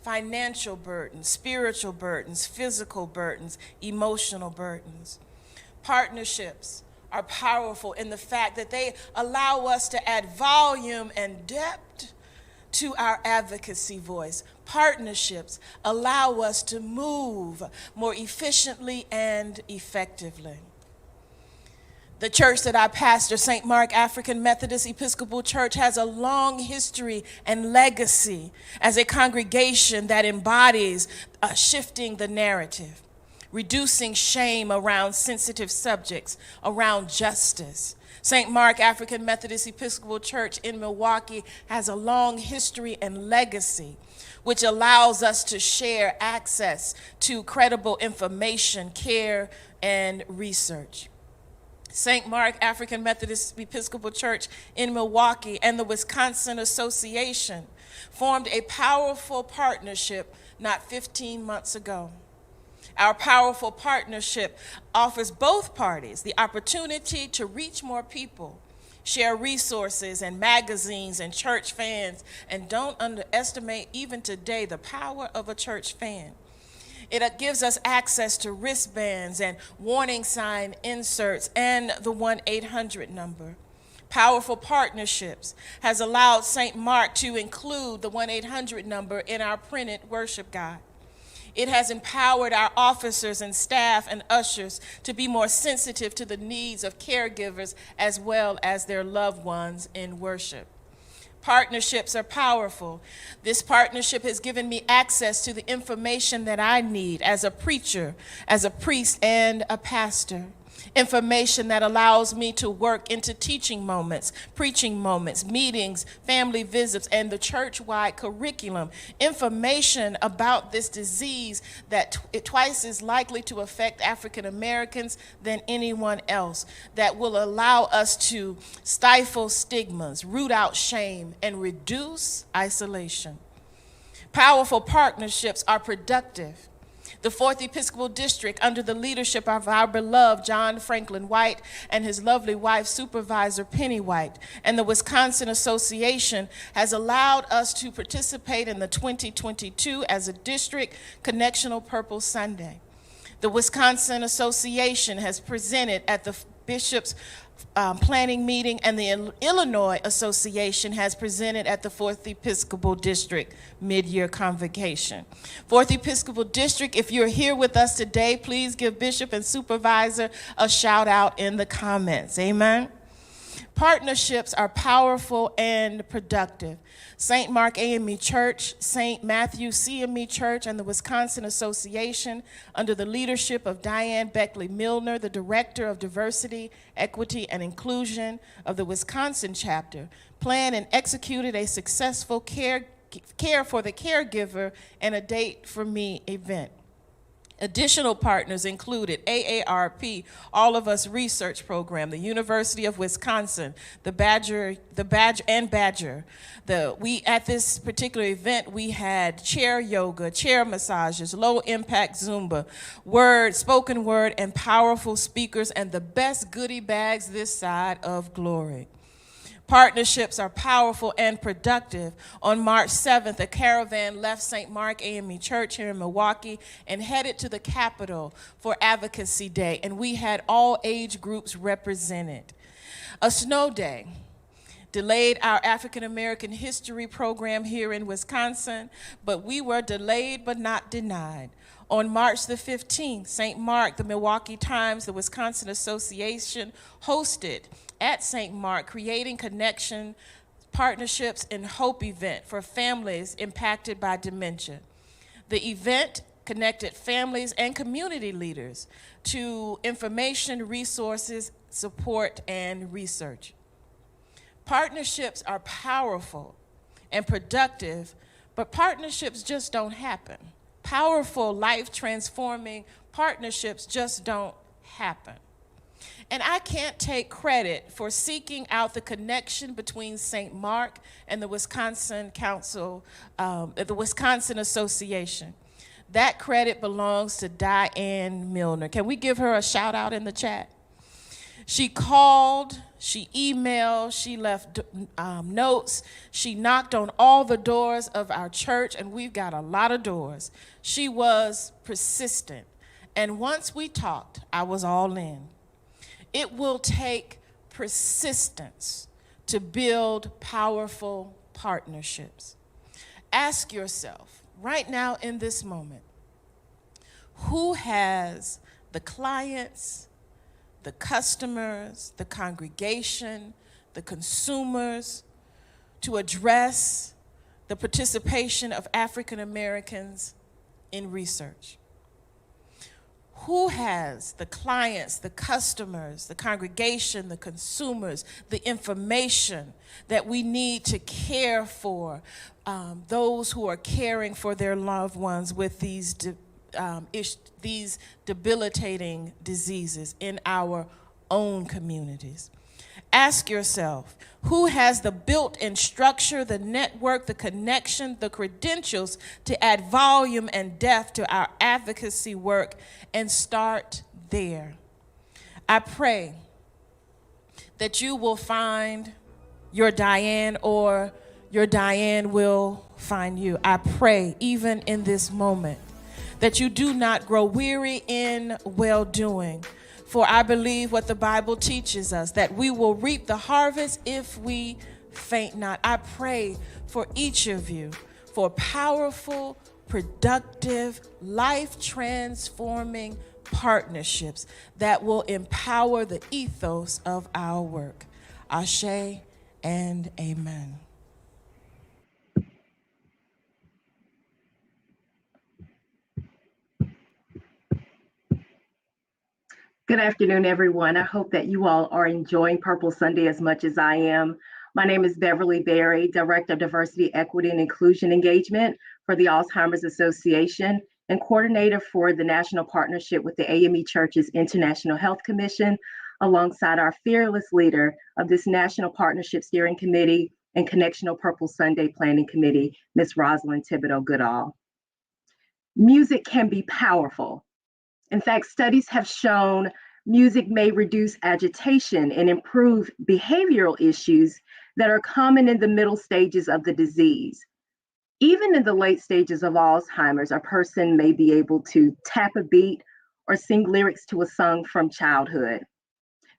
financial burdens, spiritual burdens, physical burdens, emotional burdens. Partnerships are powerful in the fact that they allow us to add volume and depth to our advocacy voice. Partnerships allow us to move more efficiently and effectively. The church that I pastor, St. Mark African Methodist Episcopal Church, has a long history and legacy as a congregation that embodies shifting the narrative, reducing shame around sensitive subjects, around justice. St. Mark African Methodist Episcopal Church in Milwaukee has a long history and legacy, which allows us to share access to credible information, care, and research. St. Mark African Methodist Episcopal Church in Milwaukee and the Wisconsin Association formed a powerful partnership not 15 months ago. Our powerful partnership offers both parties the opportunity to reach more people, share resources and magazines and church fans, and don't underestimate even today the power of a church fan. It gives us access to wristbands and warning sign inserts and the 1-800 number. Powerful Partnerships has allowed St. Mark to include the 1-800 number in our printed worship guide. It has empowered our officers and staff and ushers to be more sensitive to the needs of caregivers as well as their loved ones in worship. Partnerships are powerful. This partnership has given me access to the information that I need as a preacher, as a priest, and a pastor. Information that allows me to work into teaching moments, preaching moments, meetings, family visits, and the church-wide curriculum. Information about this disease that twice is likely to affect African Americans than anyone else, that will allow us to stifle stigmas, root out shame, and reduce isolation. Powerful partnerships are productive. The 4th Episcopal District, under the leadership of our beloved John Franklin White and his lovely wife, Supervisor Penny White, and the Wisconsin Association, has allowed us to participate in the 2022 as a district Connectional Purple Sunday. The Wisconsin Association has presented at the Bishop's planning meeting, and the Illinois Association has presented at the 4th Episcopal District mid-year convocation. 4th Episcopal District, if you're here with us today, please give Bishop and Supervisor a shout out in the comments. Amen. Partnerships are powerful and productive. St. Mark AME Church, St. Matthew CME Church, and the Wisconsin Association, under the leadership of Diane Beckley Milner, the Director of Diversity, Equity, and Inclusion of the Wisconsin chapter, planned and executed a successful Care for the Caregiver and a Date for Me event. Additional partners included AARP, All of Us Research Program, the University of Wisconsin, the Badger. At this particular event, we had chair yoga, chair massages, low impact Zumba, spoken word, and powerful speakers, and the best goodie bags this side of glory. Partnerships are powerful and productive. On March 7th, a caravan left St. Mark AME Church here in Milwaukee and headed to the Capitol for Advocacy Day, and we had all age groups represented. A snow day delayed our African American history program here in Wisconsin, but we were delayed but not denied. On March the 15th, St. Mark, the Milwaukee Times, the Wisconsin Association hosted at St. Mark Creating Connection, Partnerships, and Hope event for families impacted by dementia. The event connected families and community leaders to information, resources, support, and research. Partnerships are powerful and productive, but partnerships just don't happen. Powerful, life-transforming partnerships just don't happen. And I can't take credit for seeking out the connection between St. Mark and the Wisconsin Council, the Wisconsin Association. That credit belongs to Diane Milner. Can we give her a shout out in the chat? She called, she emailed, she left notes, she knocked on all the doors of our church, and we've got a lot of doors. She was persistent. And once we talked, I was all in. It will take persistence to build powerful partnerships. Ask yourself, right now in this moment, who has the clients, the customers, the congregation, the consumers to address the participation of African Americans in research? Who has the clients, the customers, the congregation, the consumers, the information that we need to care for those who are caring for their loved ones with these debilitating diseases in our own communities? Ask yourself, who has the built-in structure, the network, the connection, the credentials to add volume and depth to our advocacy work, and start there. I pray that you will find your Diane, or your Diane will find you. I pray, even in this moment, that you do not grow weary in well-doing. For I believe what the Bible teaches us, that we will reap the harvest if we faint not. I pray for each of you for powerful, productive, life-transforming partnerships that will empower the ethos of our work. Ashe and amen. Good afternoon, everyone. I hope that you all are enjoying Purple Sunday as much as I am. My name is Beverly Berry, Director of Diversity, Equity, and Inclusion Engagement for the Alzheimer's Association and Coordinator for the National Partnership with the AME Church's International Health Commission, alongside our fearless leader of this National Partnership Steering Committee and Connectional Purple Sunday Planning Committee, Ms. Rosalind Thibodeau Goodall. Music can be powerful. In fact, studies have shown music may reduce agitation and improve behavioral issues that are common in the middle stages of the disease. Even in the late stages of Alzheimer's, a person may be able to tap a beat or sing lyrics to a song from childhood.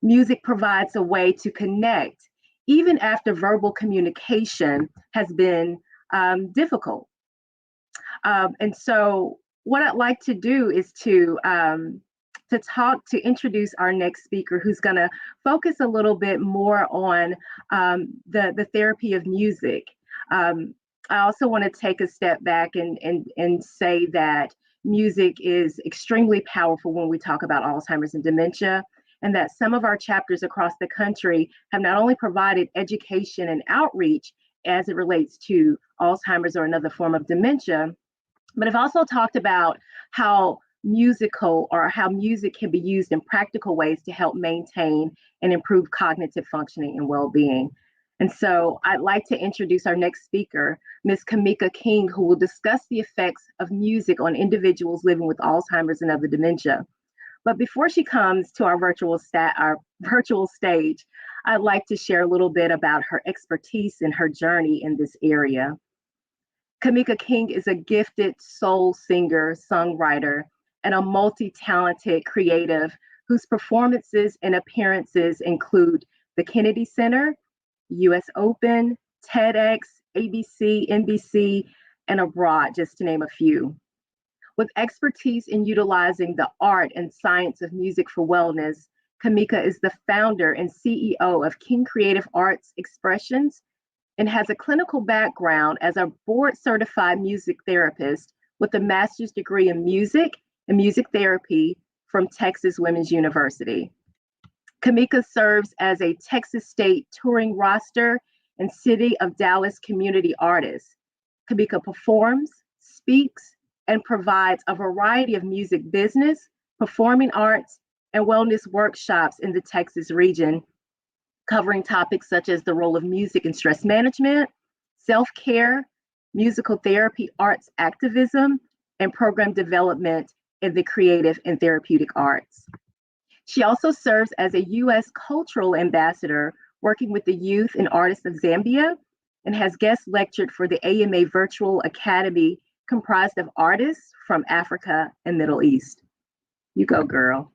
Music provides a way to connect, even after verbal communication has been difficult. And so what I'd like to do is to introduce our next speaker, who's going to focus a little bit more on the therapy of music. I also want to take a step back and say that music is extremely powerful when we talk about Alzheimer's and dementia, and that some of our chapters across the country have not only provided education and outreach as it relates to Alzheimer's or another form of dementia, but I've also talked about how music can be used in practical ways to help maintain and improve cognitive functioning and well-being. And so I'd like to introduce our next speaker, Ms. Kamika King, who will discuss the effects of music on individuals living with Alzheimer's and other dementia. But before she comes to our virtual stage, I'd like to share a little bit about her expertise and her journey in this area. Kamika King is a gifted soul singer, songwriter, and a multi-talented creative whose performances and appearances include the Kennedy Center, US Open, TEDx, ABC, NBC, and abroad, just to name a few. With expertise in utilizing the art and science of music for wellness, Kamika is the founder and CEO of King Creative Arts Expressions and has a clinical background as a board-certified music therapist with a master's degree in music and music therapy from Texas Women's University. Kamika serves as a Texas State touring roster and City of Dallas community artist. Kamika performs, speaks, and provides a variety of music business, performing arts, and wellness workshops in the Texas region, covering topics such as the role of music in stress management, self-care, musical therapy, arts activism, and program development in the creative and therapeutic arts. She also serves as a U.S. cultural ambassador, working with the youth and artists of Zambia, and has guest lectured for the AMA Virtual Academy, comprised of artists from Africa and Middle East. You go, girl.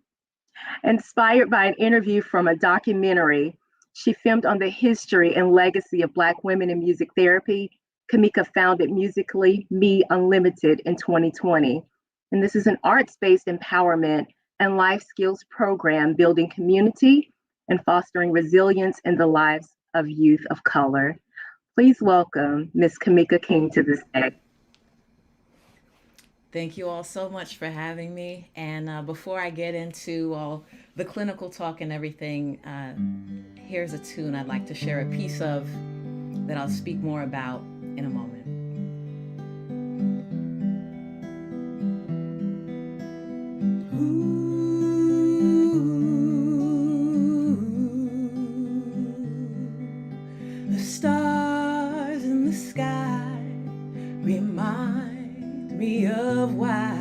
Inspired by an interview from a documentary she filmed on the history and legacy of Black women in music therapy, Kamika founded Musically Me Unlimited in 2020. And this is an arts-based empowerment and life skills program building community and fostering resilience in the lives of youth of color. Please welcome Ms. Kamika King to the stage. Thank you all so much for having me. And before I get into all the clinical talk and everything, here's a tune I'd like to share a piece of that I'll speak more about in a moment. The stars in the sky remind me of why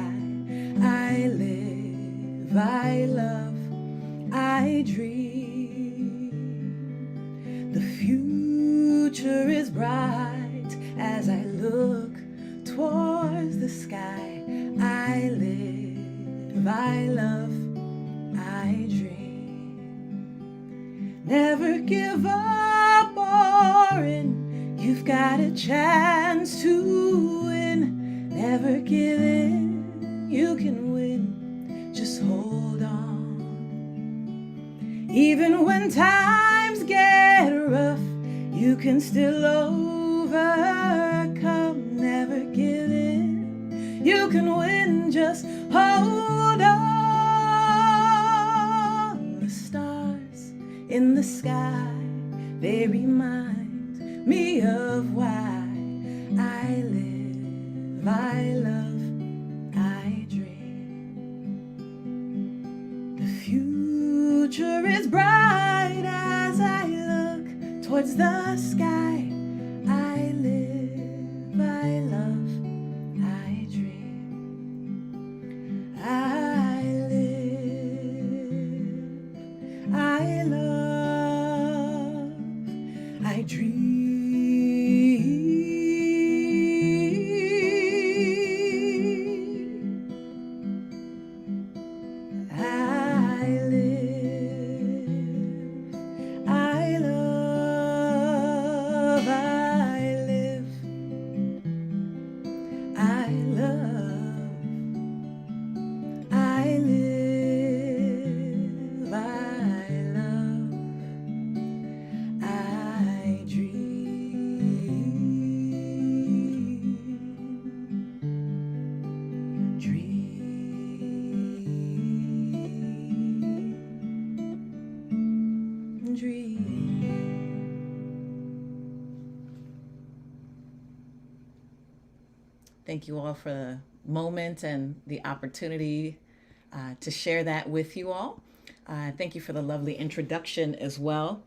I live, I love, I dream. The future is bright as I look towards the sky. I live, I love, I dream. Never give up, Orin. You've got a chance to win. Never give in, you can win. Just hold on. Even when times get rough, you can still overcome. Never give in, you can win. Just hold on. The stars in the sky, they remind me of why I live, I love, I dream. The future is bright as I look towards the sky. I live, I love, I dream. I live, I love, I dream. Thank you all for the moment and the opportunity to share that with you all. Thank you for the lovely introduction as well.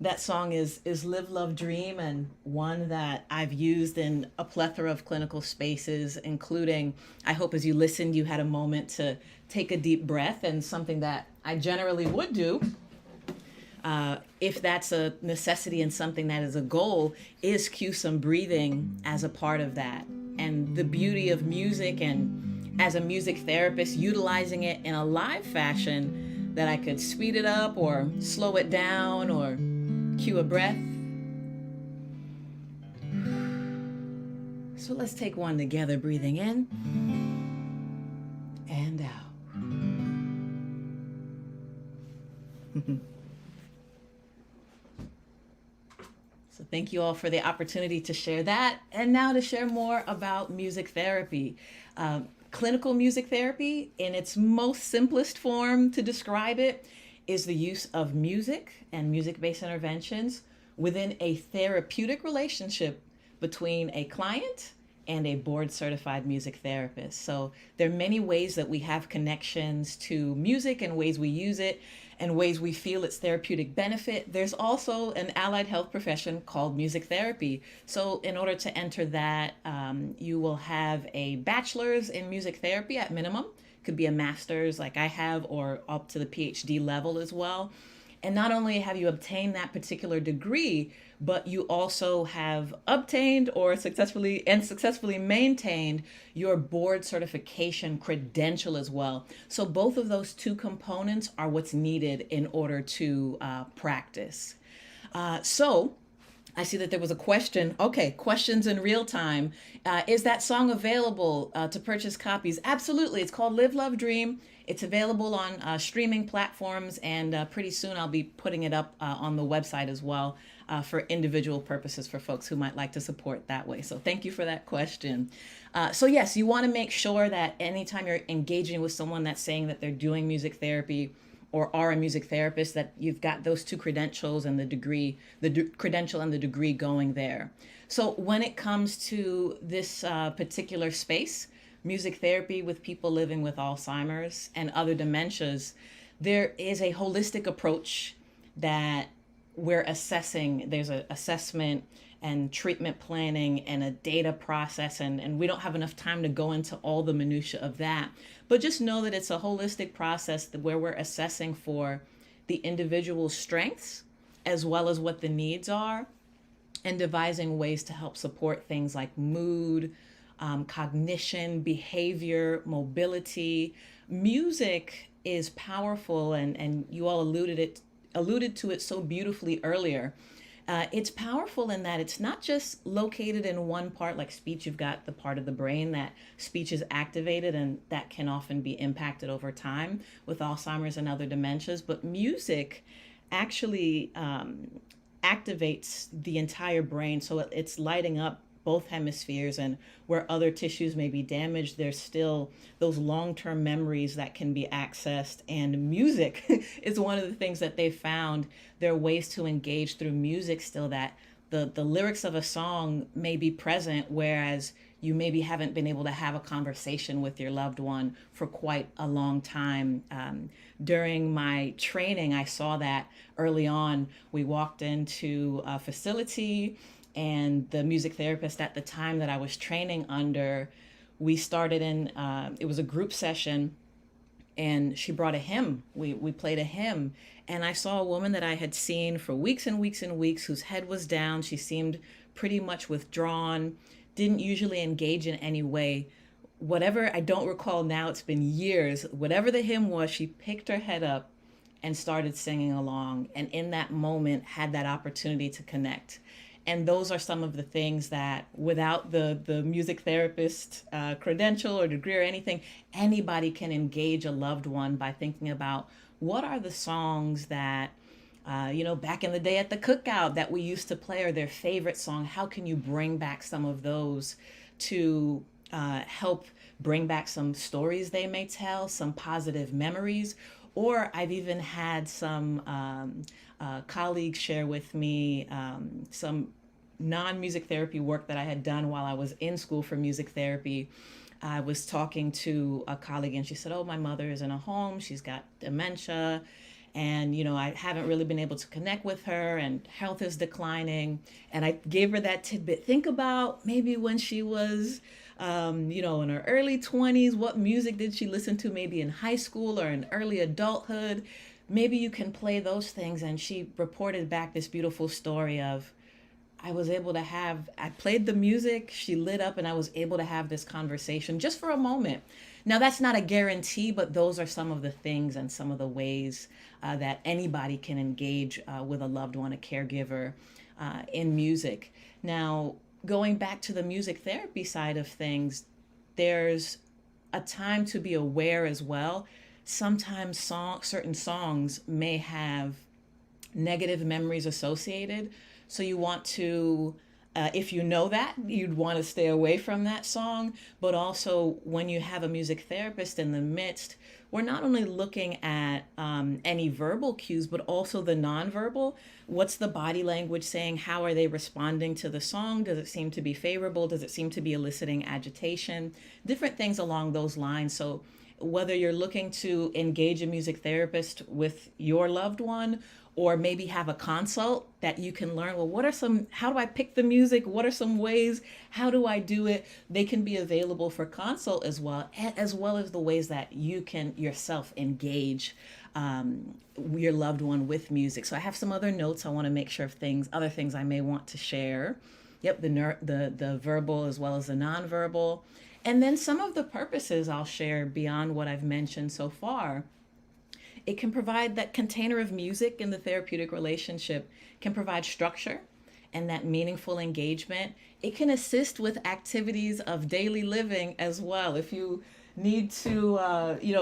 That song is Live, Love, Dream, and one that I've used in a plethora of clinical spaces, including, I hope as you listened, you had a moment to take a deep breath, and something that I generally would do if that's a necessity and something that is a goal, is cue some breathing as a part of that. And the beauty of music, and as a music therapist, utilizing it in a live fashion, that I could speed it up or slow it down or cue a breath So let's take one together, breathing in and out. So thank you all for the opportunity to share that. And now to share more about music therapy. Clinical music therapy, in its most simplest form to describe it, is the use of music and music-based interventions within a therapeutic relationship between a client and a board certified music therapist. So there are many ways that we have connections to music and ways we use it and ways we feel its therapeutic benefit. There's also an allied health profession called music therapy. So in order to enter that, you will have a bachelor's in music therapy at minimum. Could be a master's like I have, or up to the PhD level as well. And not only have you obtained that particular degree, but you also have obtained or successfully maintained your board certification credential as well. So both of those two components are what's needed in order to practice. So I see that there was a question. Okay, questions in real time. Is that song available to purchase copies? Absolutely. It's called Live, Love, Dream. It's available on streaming platforms, and pretty soon I'll be putting it up on the website as well for individual purposes for folks who might like to support that way. So thank you for that question. So yes, you want to make sure that anytime you're engaging with someone that's saying that they're doing music therapy or are a music therapist, that you've got those two credentials and the degree, credential and the degree going there. So when it comes to this particular space, music therapy with people living with Alzheimer's and other dementias, there is a holistic approach that we're assessing. There's an assessment and treatment planning and a data process, and we don't have enough time to go into all the minutia of that. But just know that it's a holistic process where we're assessing for the individual's strengths as well as what the needs are, and devising ways to help support things like mood, cognition, behavior, mobility. Music is powerful, and you all alluded to it so beautifully earlier. It's powerful in that it's not just located in one part, like speech. You've got the part of the brain that speech is activated, and that can often be impacted over time with Alzheimer's and other dementias. But music actually activates the entire brain. So it's lighting up both hemispheres, and where other tissues may be damaged, there's still those long-term memories that can be accessed. And music is one of the things that they found. There are ways to engage through music still, that the lyrics of a song may be present, whereas you maybe haven't been able to have a conversation with your loved one for quite a long time. During my training, I saw that early on. We walked into a facility, and the music therapist at the time that I was training under, we started in, it was a group session, and she brought a hymn. We played a hymn, and I saw a woman that I had seen for weeks and weeks and weeks, whose head was down. She seemed pretty much withdrawn, didn't usually engage in any way. Whatever, I don't recall now, it's been years, whatever the hymn was, she picked her head up and started singing along, and in that moment had that opportunity to connect. And those are some of the things that, without the music therapist credential or degree or anything, anybody can engage a loved one by thinking about what are the songs that, back in the day at the cookout that we used to play, or their favorite song. How can you bring back some of those to help bring back some stories they may tell, some positive memories? Or I've even had some colleagues share with me some non-music therapy work that I had done while I was in school for music therapy. I was talking to a colleague, and she said, "Oh, my mother is in a home. She's got dementia. And, I haven't really been able to connect with her, and health is declining." And I gave her that tidbit. Think about maybe when she was, in her early 20s, what music did she listen to maybe in high school or in early adulthood? Maybe you can play those things. And she reported back this beautiful story of, I played the music, she lit up, and I was able to have this conversation just for a moment. Now, that's not a guarantee, but those are some of the things and some of the ways that anybody can engage with a loved one, a caregiver, in music. Now, going back to the music therapy side of things, there's a time to be aware as well. Sometimes certain songs may have negative memories associated. So you want to, if you know that, you'd want to stay away from that song. But also, when you have a music therapist in the midst, we're not only looking at any verbal cues, but also the nonverbal. What's the body language saying? How are they responding to the song? Does it seem to be favorable? Does it seem to be eliciting agitation? Different things along those lines. So whether you're looking to engage a music therapist with your loved one, or maybe have a consult that you can learn, well, how do I pick the music? What are some ways? How do I do it? They can be available for consult as well as the ways that you can yourself engage your loved one with music. So I have some other notes. I want to make sure of other things I may want to share. Yep, the verbal as well as the nonverbal. And then some of the purposes I'll share beyond what I've mentioned so far. It can provide that container of music in the therapeutic relationship, can provide structure and that meaningful engagement. It can assist with activities of daily living as well. If you need to,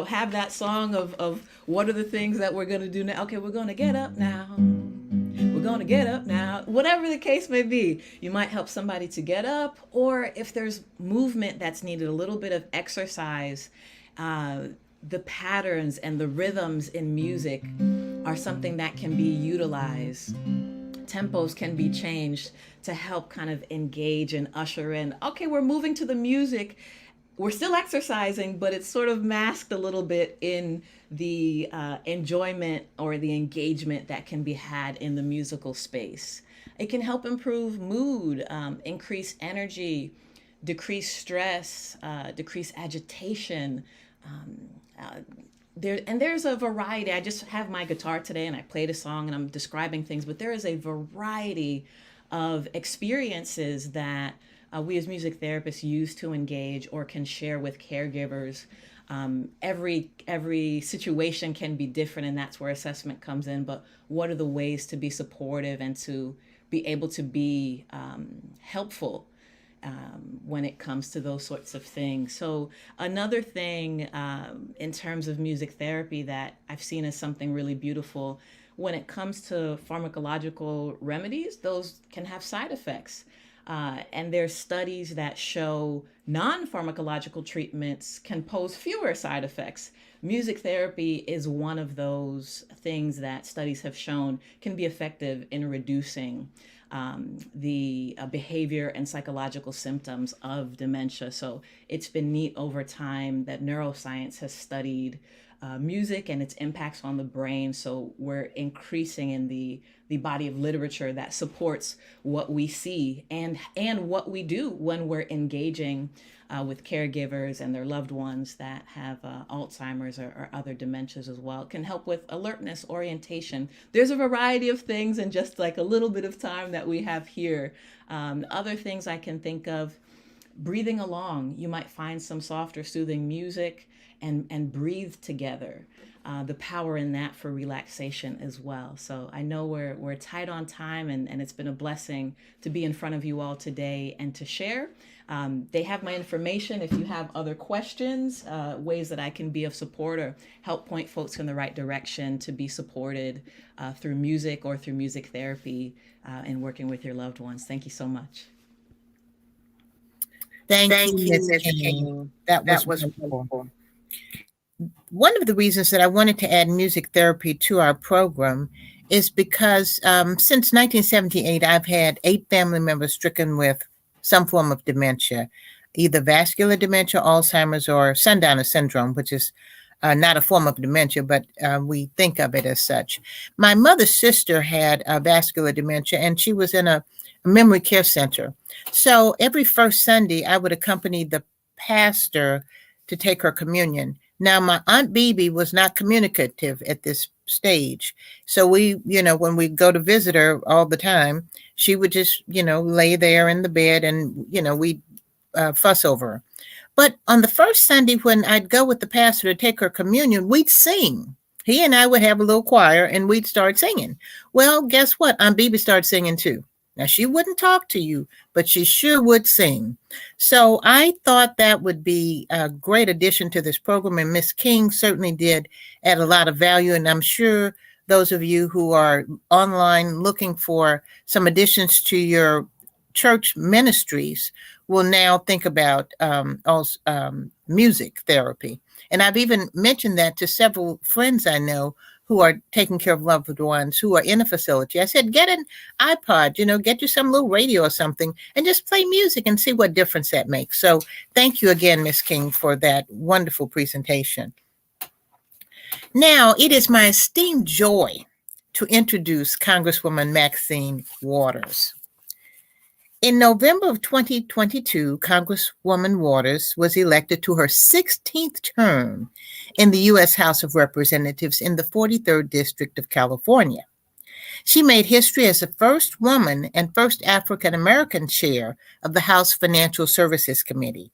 have that song of what are the things that we're going to do now? Okay, we're going to get up now. We're going to get up now. Whatever the case may be, you might help somebody to get up, or if there's movement that's needed, a little bit of exercise. The patterns and the rhythms in music are something that can be utilized. Tempos can be changed to help kind of engage and usher in, okay, we're moving to the music. We're still exercising, but it's sort of masked a little bit in the enjoyment or the engagement that can be had in the musical space. It can help improve mood, increase energy, decrease stress, decrease agitation. There's a variety. I just have my guitar today and I played a song and I'm describing things, but there is a variety of experiences that we as music therapists use to engage or can share with caregivers. Every situation can be different, and that's where assessment comes in. But what are the ways to be supportive and to be able to be helpful when it comes to those sorts of things? So another thing in terms of music therapy that I've seen as something really beautiful, when it comes to pharmacological remedies, those can have side effects. And there's studies that show non-pharmacological treatments can pose fewer side effects. Music therapy is one of those things that studies have shown can be effective in reducing the behavior and psychological symptoms of dementia. So it's been neat over time that neuroscience has studied music and its impacts on the brain. So we're increasing in the body of literature that supports what we see and what we do when we're engaging with caregivers and their loved ones that have Alzheimer's or other dementias as well. It can help with alertness, orientation. There's a variety of things in just like a little bit of time that we have here. Other things I can think of, breathing along. You might find some softer, soothing music and breathe together. The power in that for relaxation as well. So I know we're tight on time, and it's been a blessing to be in front of you all today and to share. They have my information if you have other questions, ways that I can be of support or help point folks in the right direction to be supported through music or through music therapy and working with your loved ones. Thank you so much. Thank you, Ms. King. That was wonderful. One of the reasons that I wanted to add music therapy to our program is because since 1978, I've had 8 family members stricken with some form of dementia, either vascular dementia, Alzheimer's, or sundowner syndrome, which is not a form of dementia, but we think of it as such. My mother's sister had vascular dementia, and she was in a memory care center. So every first Sunday, I would accompany the pastor to take her communion. Now, my Aunt Bibi was not communicative at this stage. So we, when we go to visit her all the time, she would just, lay there in the bed and, we'd fuss over her. But on the first Sunday when I'd go with the pastor to take her communion, we'd sing. He and I would have a little choir and we'd start singing. Well, guess what? Aunt Bibi started singing too. Now, she wouldn't talk to you, but she sure would sing. So I thought that would be a great addition to this program, and Miss King certainly did add a lot of value, and I'm sure those of you who are online looking for some additions to your church ministries will now think about music therapy. And I've even mentioned that to several friends I know who are taking care of loved ones who are in a facility. I said, get an iPod, get you some little radio or something and just play music and see what difference that makes. So thank you again, Ms. King, for that wonderful presentation. Now, it is my esteemed joy to introduce Congresswoman Maxine Waters. In November of 2022, Congresswoman Waters was elected to her 16th term in the U.S. House of Representatives in the 43rd District of California. She made history as the first woman and first African-American chair of the House Financial Services Committee.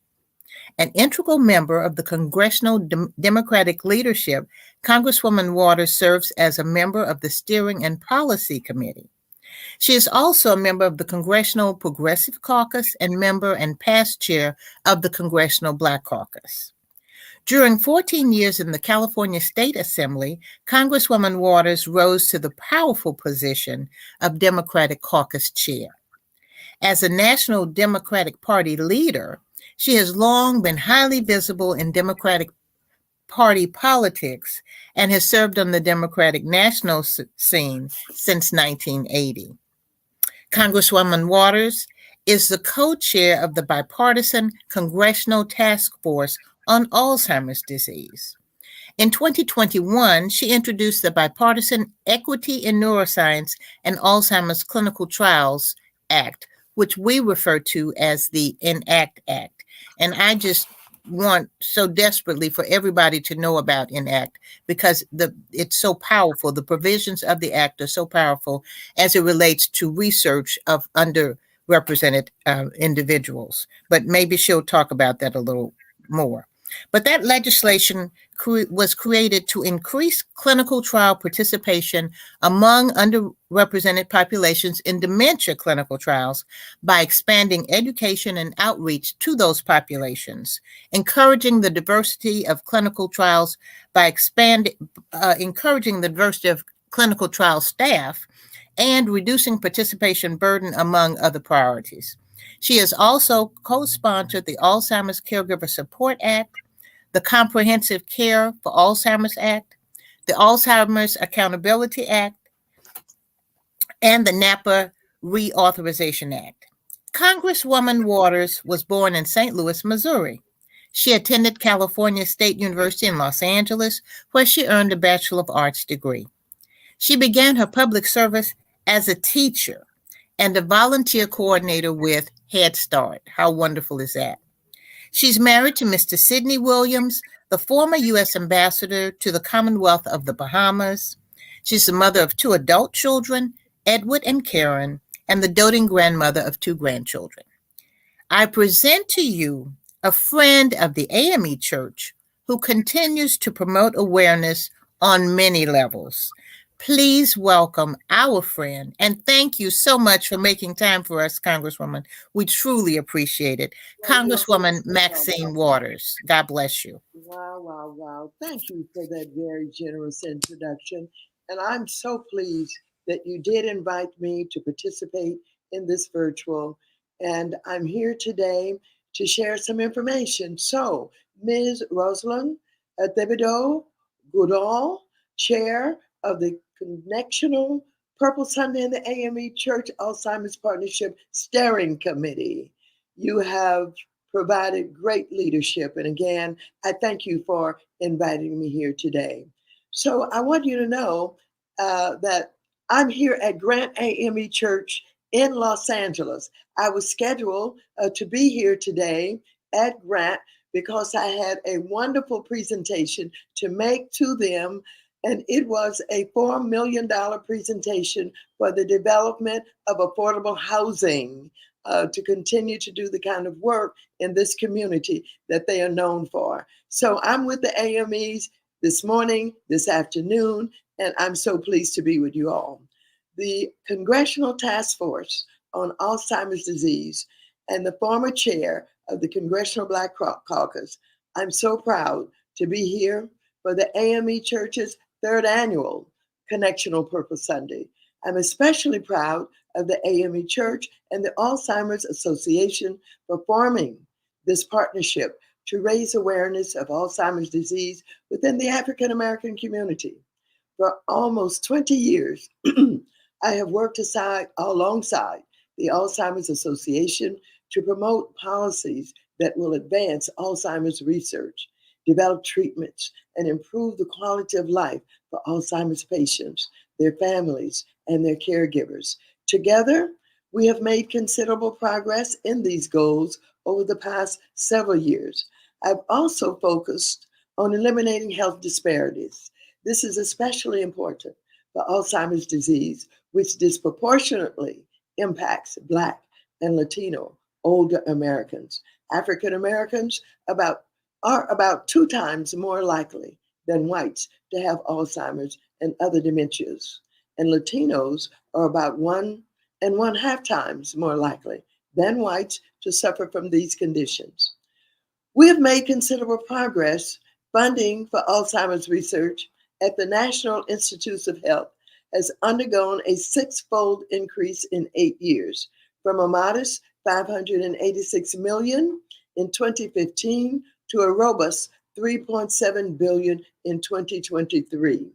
An integral member of the Congressional Democratic leadership, Congresswoman Waters serves as a member of the Steering and Policy Committee. She is also a member of the Congressional Progressive Caucus and member and past chair of the Congressional Black Caucus. During 14 years in the California State Assembly, Congresswoman Waters rose to the powerful position of Democratic Caucus Chair. As a National Democratic Party leader, she has long been highly visible in Democratic Party politics and has served on the Democratic national scene since 1980. Congresswoman Waters is the co-chair of the Bipartisan Congressional Task Force on Alzheimer's Disease. In 2021, she introduced the Bipartisan Equity in Neuroscience and Alzheimer's Clinical Trials Act, which we refer to as the ENACT Act. And I just want so desperately for everybody to know about ENACT because it's so powerful. The provisions of the act are so powerful as it relates to research of underrepresented individuals. But maybe she'll talk about that a little more. But that legislation was created to increase clinical trial participation among underrepresented populations in dementia clinical trials by expanding education and outreach to those populations, encouraging the diversity of clinical trials by encouraging the diversity of clinical trial staff, and reducing participation burden, among other priorities. She has also co-sponsored the Alzheimer's Caregiver Support Act, the Comprehensive Care for Alzheimer's Act, the Alzheimer's Accountability Act, and the NAPA Reauthorization Act. Congresswoman Waters was born in St. Louis, Missouri. She attended California State University in Los Angeles, where she earned a Bachelor of Arts degree. She began her public service as a teacher and a volunteer coordinator with Head Start. How wonderful is that? She's married to Mr. Sidney Williams, the former U.S. ambassador to the Commonwealth of the Bahamas. She's the mother of 2 adult children, Edward and Karen, and the doting grandmother of 2 grandchildren. I present to you a friend of the AME Church who continues to promote awareness on many levels. Please welcome our friend, and thank you so much for making time for us, Congresswoman. We truly appreciate it. Congresswoman Maxine Waters, God bless you. Wow, wow, wow. Thank you for that very generous introduction. And I'm so pleased that you did invite me to participate in this virtual. And I'm here today to share some information. So, Ms. Rosalind Thibodeau Goodall, Chair of the Connectional Purple Sunday and the AME Church Alzheimer's Partnership Steering Committee. You have provided great leadership. And again, I thank you for inviting me here today. So I want you to know that I'm here at Grant AME Church in Los Angeles. I was scheduled to be here today at Grant because I had a wonderful presentation to make to them. And it was a $4 million presentation for the development of affordable housing to continue to do the kind of work in this community that they are known for. So I'm with the AMEs this morning, this afternoon, and I'm so pleased to be with you all. The Congressional Task Force on Alzheimer's disease and the former chair of the Congressional Black Caucus, I'm so proud to be here for the AME Church's third annual Connectional Purple Sunday. I'm especially proud of the AME Church and the Alzheimer's Association for forming this partnership to raise awareness of Alzheimer's disease within the African American community. For almost 20 years, I have worked alongside the Alzheimer's Association to promote policies that will advance Alzheimer's research, develop treatments, and improve the quality of life for Alzheimer's patients, their families, and their caregivers. Together, we have made considerable progress in these goals over the past several years. I've also focused on eliminating health disparities. This is especially important for Alzheimer's disease, which disproportionately impacts Black and Latino older Americans. African Americans are about 2 times more likely than whites to have Alzheimer's and other dementias, and Latinos are about 1.5 times more likely than whites to suffer from these conditions. We have made considerable progress. Funding for Alzheimer's research at the National Institutes of Health has undergone a 6-fold increase in 8 years, from a modest $586 million in 2015 to a robust $3.7 billion in 2023.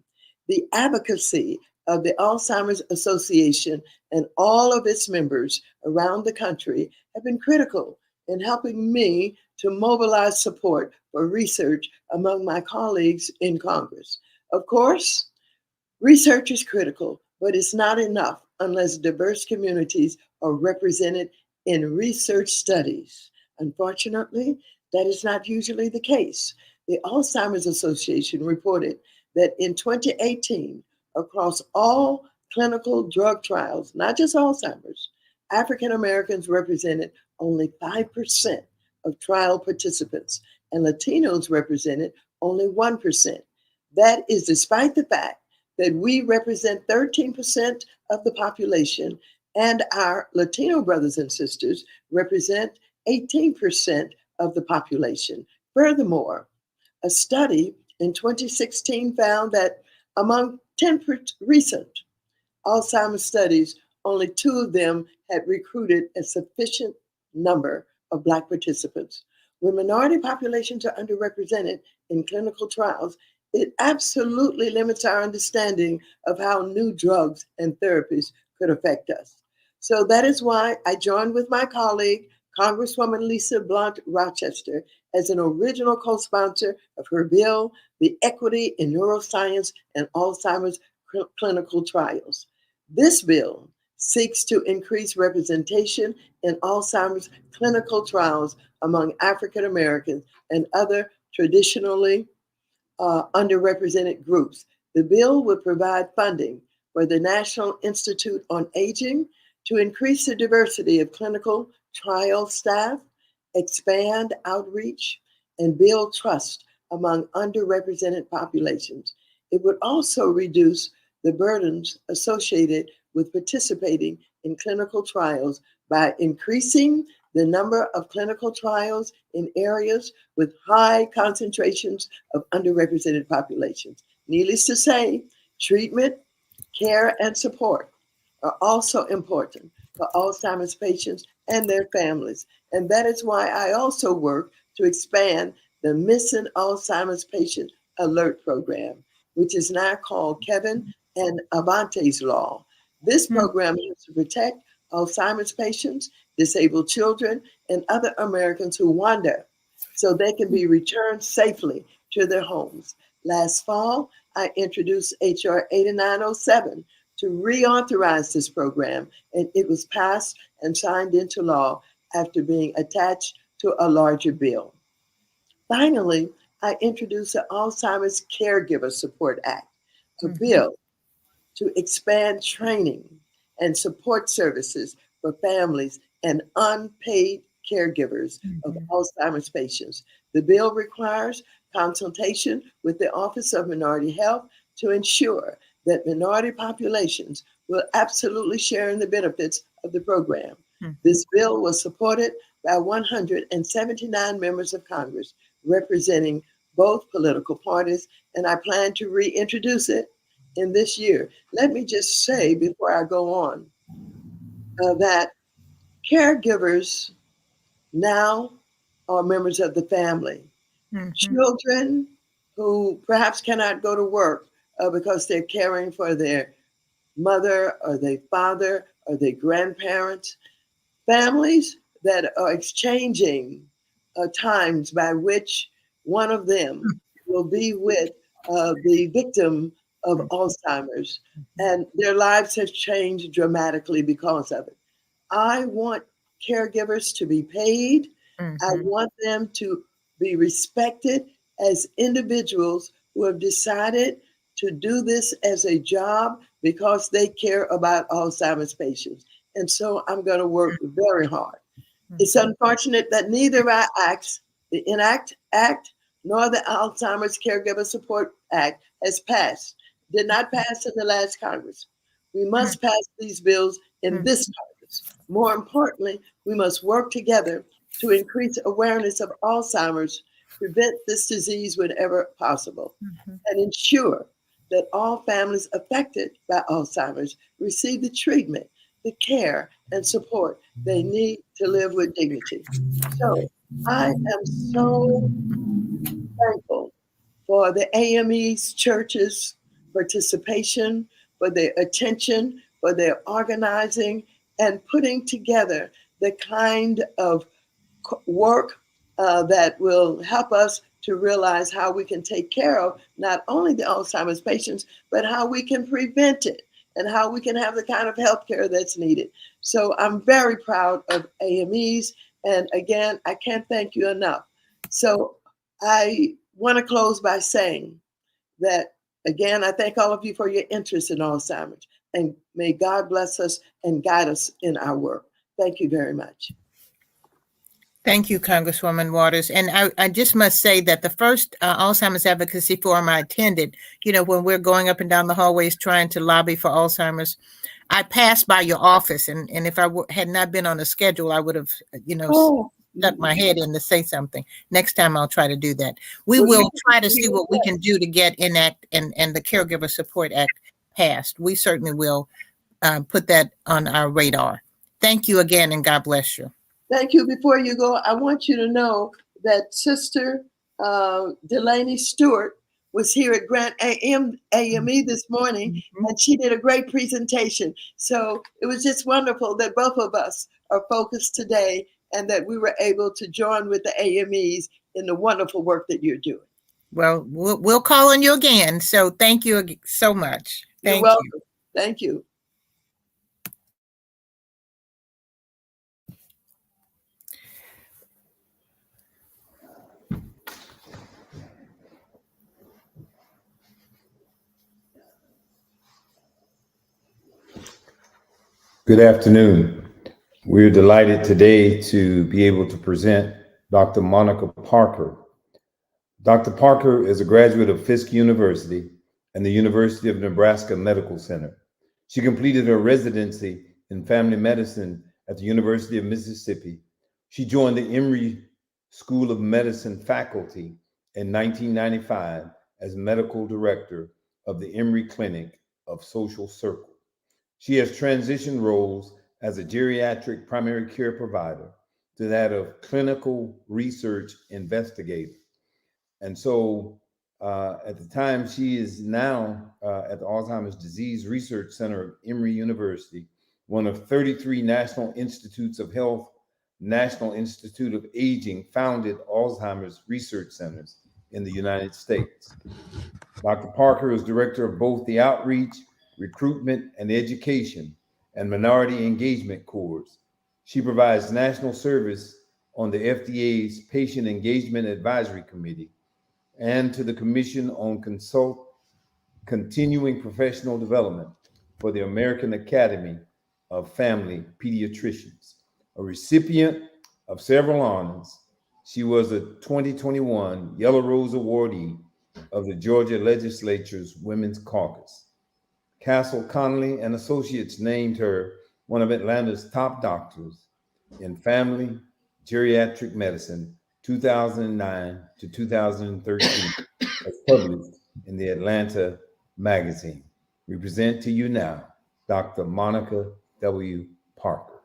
The advocacy of the Alzheimer's Association and all of its members around the country have been critical in helping me to mobilize support for research among my colleagues in Congress. Of course, research is critical, but it's not enough unless diverse communities are represented in research studies. Unfortunately, that is not usually the case. The Alzheimer's Association reported that in 2018, across all clinical drug trials, not just Alzheimer's, African Americans represented only 5% of trial participants, and Latinos represented only 1%. That is despite the fact that we represent 13% of the population, and our Latino brothers and sisters represent 18% of the population. Furthermore, a study in 2016 found that among 10 recent Alzheimer's studies, only 2 of them had recruited a sufficient number of Black participants. When minority populations are underrepresented in clinical trials, it absolutely limits our understanding of how new drugs and therapies could affect us. So that is why I joined with my colleague, Congresswoman Lisa Blunt Rochester, as an original co-sponsor of her bill, the Equity in Neuroscience and Alzheimer's Clinical Trials. This bill seeks to increase representation in Alzheimer's clinical trials among African Americans and other traditionally underrepresented groups. The bill would provide funding for the National Institute on Aging to increase the diversity of clinical trial staff, expand outreach, and build trust among underrepresented populations. It would also reduce the burdens associated with participating in clinical trials by increasing the number of clinical trials in areas with high concentrations of underrepresented populations. Needless to say, treatment, care, and support are also important for Alzheimer's patients and their families. And that is why I also work to expand the Missing Alzheimer's Patient Alert Program, which is now called Kevin and Avante's Law. This program is to protect Alzheimer's patients, disabled children, and other Americans who wander so they can be returned safely to their homes. Last fall, I introduced H.R. 8907 to reauthorize this program, and it was passed and signed into law after being attached to a larger bill. Finally, I introduced the Alzheimer's Caregiver Support Act, a bill to expand training and support services for families and unpaid caregivers of Alzheimer's patients. The bill requires consultation with the Office of Minority Health to ensure that minority populations will absolutely share in the benefits of the program. Hmm. This bill was supported by 179 members of Congress representing both political parties, and I plan to reintroduce it in this year. Let me just say before I go on that caregivers now are members of the family. Mhm. Children who perhaps cannot go to work because they're caring for their mother or their father or their grandparents, families that are exchanging times by which one of them will be with the victim of Alzheimer's, and their lives have changed dramatically because of it. I want caregivers to be paid. I Mhm. want them to be respected as individuals who have decided to do this as a job because they care about Alzheimer's patients. And so I'm going to work very hard. It's unfortunate that neither of our acts, the ENACT Act nor the Alzheimer's Caregiver Support Act, has passed. Did not pass in the last Congress. We must pass these bills in this Congress. More importantly, we must work together to increase awareness of Alzheimer's, prevent this disease whenever possible, and ensure that all families affected by Alzheimer's receive the treatment, the care, and support they need to live with dignity. So I am so thankful for the AME's churches' participation, for their attention, for their organizing, and putting together the kind of work that will help us to realize how we can take care of not only the Alzheimer's patients, but how we can prevent it and how we can have the kind of health care that's needed. So I'm very proud of AMEs. And again, I can't thank you enough. So I want to close by saying that, again, I thank all of you for your interest in Alzheimer's. And may God bless us and guide us in our work. Thank you very much. Thank you, Congresswoman Waters. And I just must say that the first Alzheimer's Advocacy Forum I attended, when we're going up and down the hallways trying to lobby for Alzheimer's, I passed by your office. And if I had not been on a schedule, I would have, stuck my head in to say something. Next time I'll try to do that. We will try to see what we can do to get ENACT and the Caregiver Support Act passed. We certainly will put that on our radar. Thank you again, and God bless you. Thank you. Before you go, I want you to know that Sister Delaney Stewart was here at Grant AME this morning, and she did a great presentation. So it was just wonderful that both of us are focused today and that we were able to join with the AMEs in the wonderful work that you're doing. Well, we'll call on you again. So thank you so much. You're welcome. Thank you. Good afternoon. We're delighted today to be able to present Dr. Monica Parker. Dr. Parker is a graduate of Fisk University and the University of Nebraska Medical Center. She completed her residency in family medicine at the University of Mississippi. She joined the Emory School of Medicine faculty in 1995 as medical director of the Emory Clinic of Social Circle. She has transitioned roles as a geriatric primary care provider to that of clinical research investigator. And so at the time, she is now at the Alzheimer's Disease Research Center of Emory University, one of 33 National Institutes of Health, National Institute of Aging founded Alzheimer's research centers in the United States. Dr. Parker is director of both the Outreach, Recruitment, and Education and Minority Engagement Corps. She provides national service on the FDA's Patient Engagement Advisory Committee and to the Commission on Continuing Professional Development for the American Academy of Family Pediatricians. A recipient of several honors, she was a 2021 Yellow Rose Awardee of the Georgia Legislature's Women's Caucus. Castle Connolly and Associates named her one of Atlanta's top doctors in family geriatric medicine, 2009 to 2013, as published in the Atlanta magazine. We present to you now Dr. Monica W. Parker.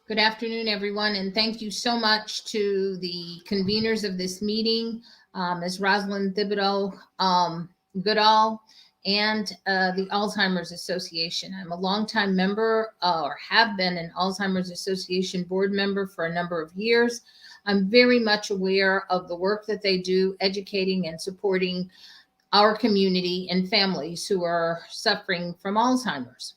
Good afternoon, everyone, and thank you so much to the conveners of this meeting, Ms. Rosalind Thibodeau Goodall, and the Alzheimer's Association. I'm a longtime member, or have been an Alzheimer's Association board member for a number of years. I'm very much aware of the work that they do, educating and supporting our community and families who are suffering from Alzheimer's.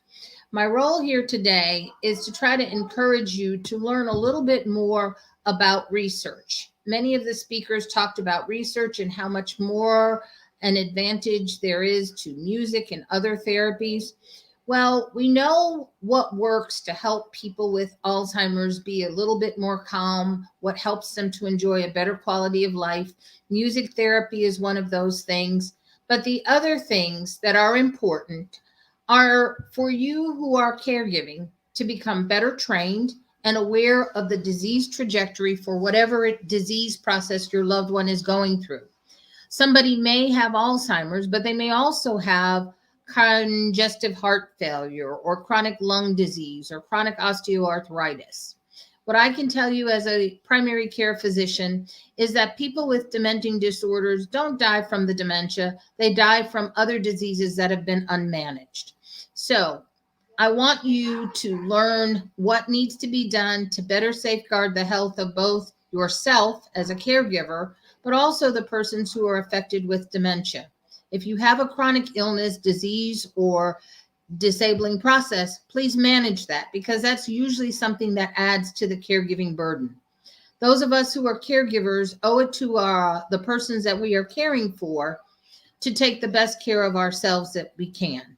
My role here today is to try to encourage you to learn a little bit more about research. Many of the speakers talked about research and how much more an advantage there is to music and other therapies. Well, we know what works to help people with Alzheimer's be a little bit more calm, what helps them to enjoy a better quality of life. Music therapy is one of those things. But the other things that are important are for you who are caregiving to become better trained and aware of the disease trajectory for whatever disease process your loved one is going through. Somebody may have Alzheimer's, but they may also have congestive heart failure or chronic lung disease or chronic osteoarthritis. What I can tell you as a primary care physician is that people with dementing disorders don't die from the dementia. They die from other diseases that have been unmanaged. So I want you to learn what needs to be done to better safeguard the health of both yourself as a caregiver, but also the persons who are affected with dementia. If you have a chronic illness, disease, or disabling process, please manage that, because that's usually something that adds to the caregiving burden. Those of us who are caregivers owe it to the persons that we are caring for to take the best care of ourselves that we can.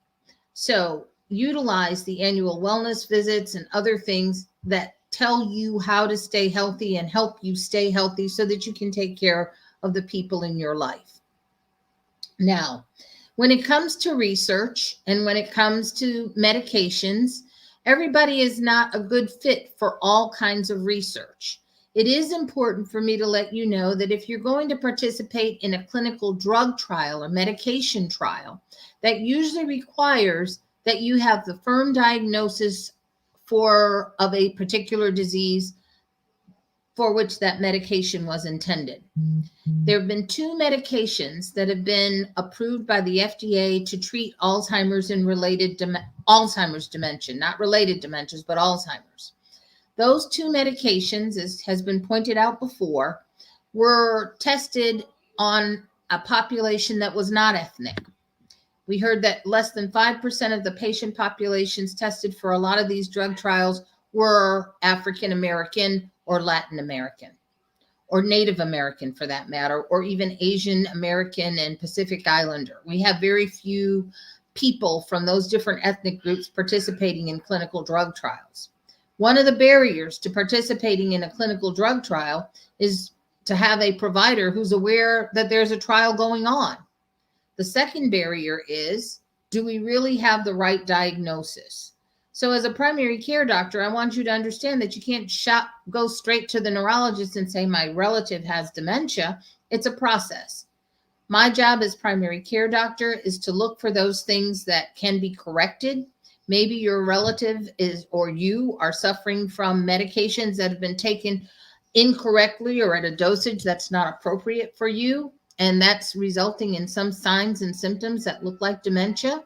So utilize the annual wellness visits and other things that tell you how to stay healthy and help you stay healthy so that you can take care of the people in your life. Now, when it comes to research and when it comes to medications, everybody is not a good fit for all kinds of research. It is important for me to let you know that if you're going to participate in a clinical drug trial or medication trial, that usually requires that you have the firm diagnosis of a particular disease for which that medication was intended. There have been 2 medications that have been approved by the FDA to treat Alzheimer's and related Alzheimer's dementia, not related dementias, but Alzheimer's. Those 2 medications, as has been pointed out before, were tested on a population that was not ethnic. We heard that less than 5% of the patient populations tested for a lot of these drug trials were African American or Latin American, or Native American for that matter, or even Asian American and Pacific Islander. We have very few people from those different ethnic groups participating in clinical drug trials. One of the barriers to participating in a clinical drug trial is to have a provider who's aware that there's a trial going on. The second barrier is, do we really have the right diagnosis? So as a primary care doctor, I want you to understand that you can't go straight to the neurologist and say, my relative has dementia. It's a process. My job as primary care doctor is to look for those things that can be corrected. Maybe your relative or you are suffering from medications that have been taken incorrectly or at a dosage that's not appropriate for you, and that's resulting in some signs and symptoms that look like dementia.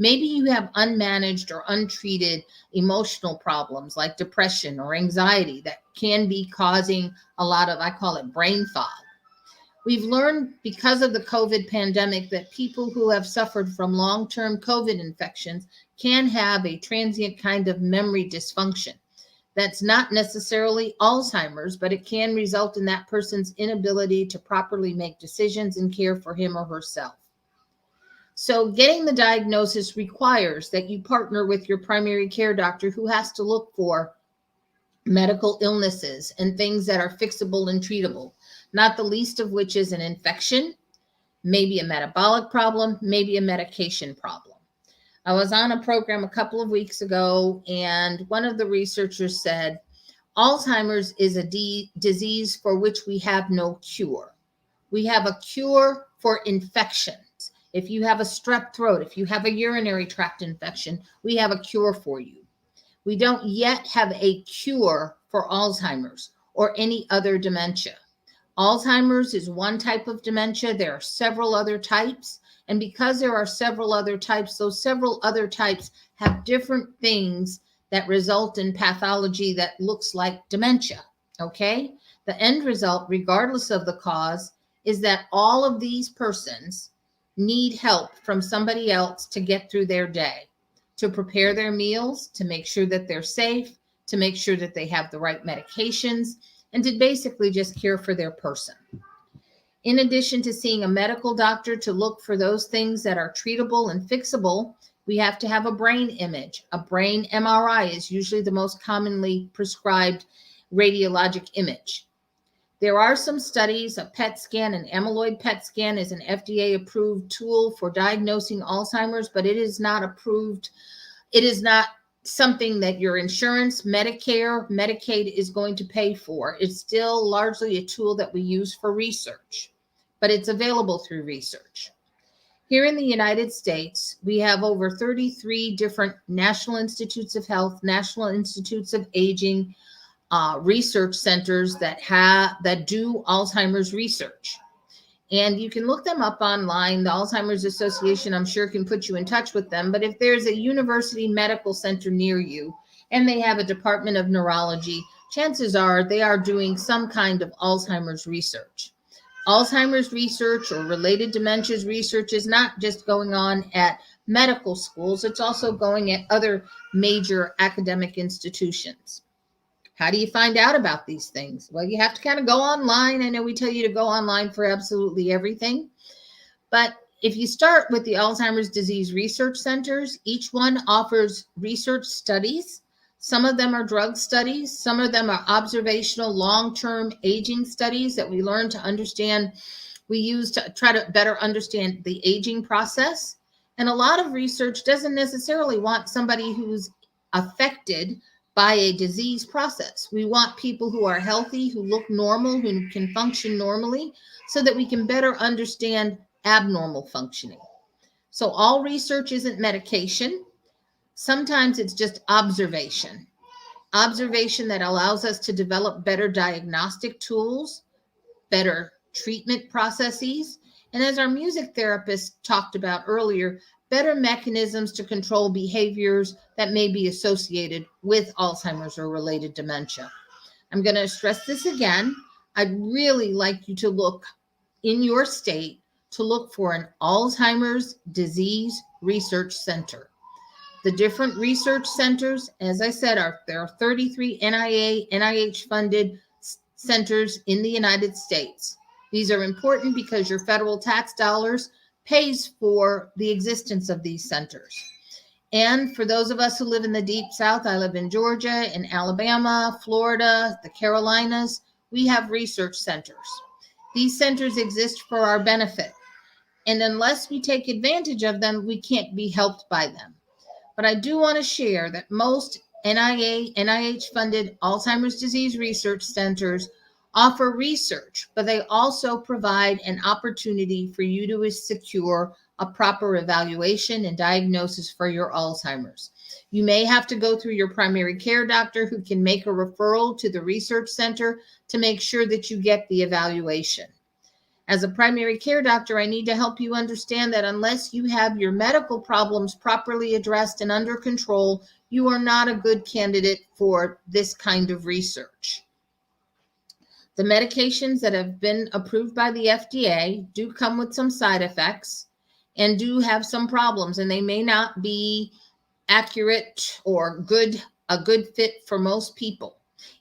Maybe you have unmanaged or untreated emotional problems like depression or anxiety that can be causing a lot of, I call it brain fog. We've learned because of the COVID pandemic that people who have suffered from long-term COVID infections can have a transient kind of memory dysfunction. That's not necessarily Alzheimer's, but it can result in that person's inability to properly make decisions and care for him or herself. So getting the diagnosis requires that you partner with your primary care doctor, who has to look for medical illnesses and things that are fixable and treatable, not the least of which is an infection, maybe a metabolic problem, maybe a medication problem. I was on a program a couple of weeks ago, and one of the researchers said, Alzheimer's is a disease for which we have no cure. We have a cure for infections. If you have a strep throat, if you have a urinary tract infection, we have a cure for you. We don't yet have a cure for Alzheimer's or any other dementia. Alzheimer's is one type of dementia. There are several other types. And because there are several other types, those several other types have different things that result in pathology that looks like dementia. Okay? The end result, regardless of the cause, is that all of these persons need help from somebody else to get through their day, to prepare their meals, to make sure that they're safe, to make sure that they have the right medications, and to basically just care for their person. In addition to seeing a medical doctor to look for those things that are treatable and fixable, we have to have a brain image. A brain MRI is usually the most commonly prescribed radiologic image. There are some studies. A PET scan, an amyloid PET scan, is an FDA-approved tool for diagnosing Alzheimer's, but it is not approved. It is not something that your insurance, Medicare, Medicaid is going to pay for. It's still largely a tool that we use for research, but it's available through research. Here in the United States, we have over 33 different National Institutes of Health, National Institutes of Aging, research centers that do Alzheimer's research. And you can look them up online. The Alzheimer's Association, I'm sure, can put you in touch with them. But if there's a university medical center near you and they have a department of neurology, chances are they are doing some kind of Alzheimer's research. Alzheimer's research or related dementias research is not just going on at medical schools, it's also going at other major academic institutions. How do you find out about these things? Well, you have to kind of go online. I know we tell you to go online for absolutely everything. But if you start with the Alzheimer's Disease Research Centers, each one offers research studies. Some of them are drug studies. Some of them are observational long-term aging studies that we learn to understand. We use to try to better understand the aging process. And a lot of research doesn't necessarily want somebody who's affected by a disease process. We want people who are healthy, who look normal, who can function normally, so that we can better understand abnormal functioning. So all research isn't medication. Sometimes it's just observation. Observation that allows us to develop better diagnostic tools, better treatment processes, and as our music therapist talked about earlier, better mechanisms to control behaviors that may be associated with Alzheimer's or related dementia. I'm going to stress this again. I'd really like you to look in your state to look for an Alzheimer's Disease Research Center. The different research centers, as I said, there are 33 NIH-funded centers in the United States. These are important because your federal tax dollars pays for the existence of these centers. And for those of us who live in the Deep South, I live in Georgia, in Alabama, Florida, the Carolinas, we have research centers. These centers exist for our benefit. And unless we take advantage of them, we can't be helped by them. But I do want to share that most NIH-funded Alzheimer's disease research centers offer research, but they also provide an opportunity for you to secure a proper evaluation and diagnosis for your Alzheimer's. You may have to go through your primary care doctor who can make a referral to the research center to make sure that you get the evaluation. As a primary care doctor, I need to help you understand that unless you have your medical problems properly addressed and under control, you are not a good candidate for this kind of research. The medications that have been approved by the FDA do come with some side effects and do have some problems, and they may not be accurate or a good fit for most people.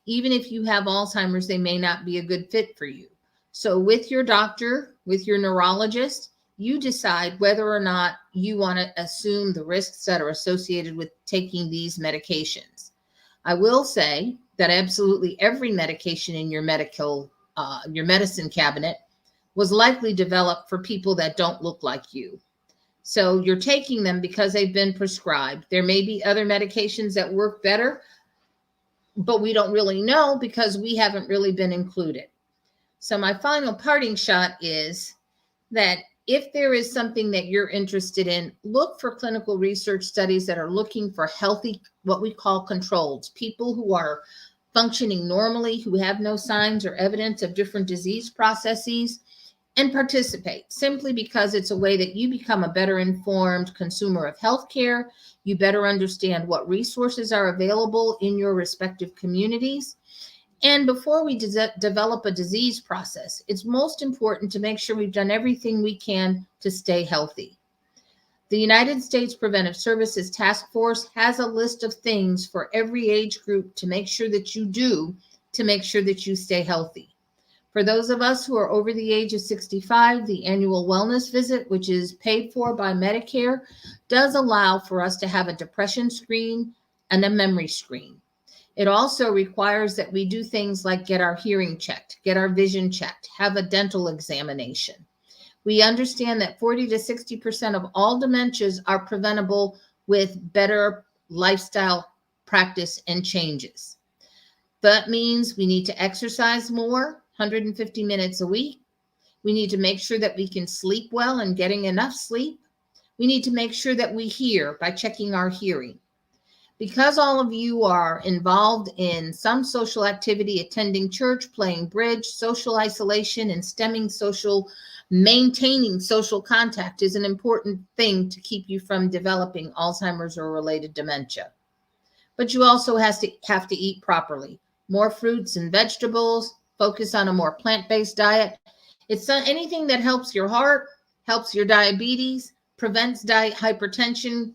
Even if you have Alzheimer's, they may not be a good fit for you. So with your doctor, with your neurologist, you decide whether or not you want to assume the risks that are associated with taking these medications. I will say that absolutely every medication in your medicine cabinet was likely developed for people that don't look like you. So you're taking them because they've been prescribed. There may be other medications that work better, but we don't really know because we haven't really been included. So my final parting shot is that if there is something that you're interested in, look for clinical research studies that are looking for healthy, what we call controls, people who are functioning normally, who have no signs or evidence of different disease processes, and participate simply because it's a way that you become a better informed consumer of healthcare. You better understand what resources are available in your respective communities. And before we develop a disease process, it's most important to make sure we've done everything we can to stay healthy. The United States Preventive Services Task Force has a list of things for every age group to make sure that you do to make sure that you stay healthy. For those of us who are over the age of 65, the annual wellness visit, which is paid for by Medicare, does allow for us to have a depression screen and a memory screen. It also requires that we do things like get our hearing checked, get our vision checked, have a dental examination. We understand that 40 to 60% of all dementias are preventable with better lifestyle practice and changes. That means we need to exercise more, 150 minutes a week. We need to make sure that we can sleep well and getting enough sleep. We need to make sure that we hear by checking our hearing. Because all of you are involved in some social activity, attending church, playing bridge, social isolation, and maintaining social contact is an important thing to keep you from developing Alzheimer's or related dementia. But you also have to eat properly. More fruits and vegetables, focus on a more plant-based diet. It's anything that helps your heart, helps your diabetes, prevents hypertension,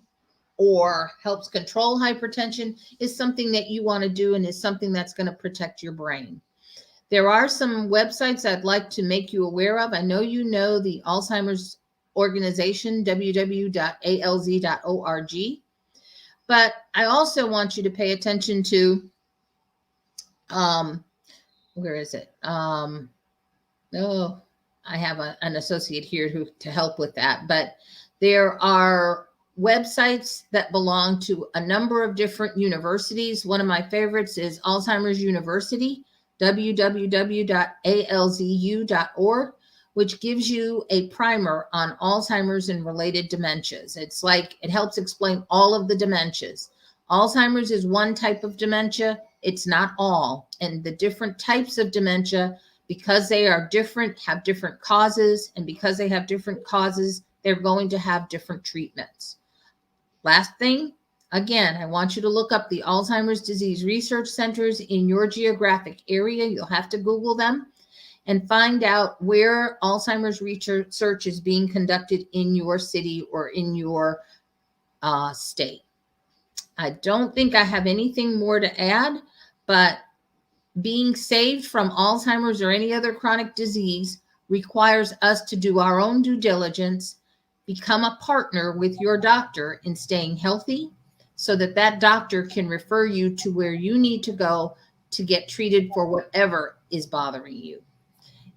or helps control hypertension is something that you want to do and is something that's going to protect your brain. There are some websites I'd like to make you aware of. I know you know the Alzheimer's organization, www.alz.org, but I also want you to pay attention to, where is it? I have an associate here to help with that, but there are websites that belong to a number of different universities. One of my favorites is Alzheimer's University, www.alzu.org, which gives you a primer on Alzheimer's and related dementias. It's like it helps explain all of the dementias. Alzheimer's is one type of dementia. It's not all. And the different types of dementia, because they are different, have different causes. And because they have different causes, they're going to have different treatments. Last thing, again, I want you to look up the Alzheimer's disease research centers in your geographic area. You'll have to Google them and find out where Alzheimer's research is being conducted in your city or in your state. I don't think I have anything more to add, but being saved from Alzheimer's or any other chronic disease requires us to do our own due diligence, become a partner with your doctor in staying healthy so that that doctor can refer you to where you need to go to get treated for whatever is bothering you.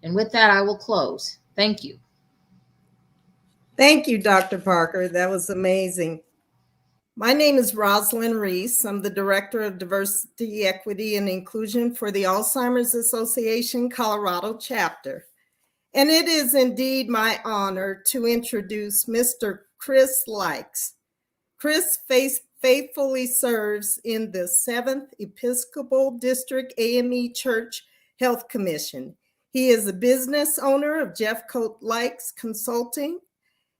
And with that, I will close. Thank you. Thank you, Dr. Parker. That was amazing. My name is Rosalind Reese. I'm the Director of Diversity, Equity, and Inclusion for the Alzheimer's Association Colorado chapter. And it is indeed my honor to introduce Mr. Chris Likes. Chris faithfully serves in the 7th Episcopal District AME Church Health Commission. He is a business owner of Jeffcoat Likes Consulting,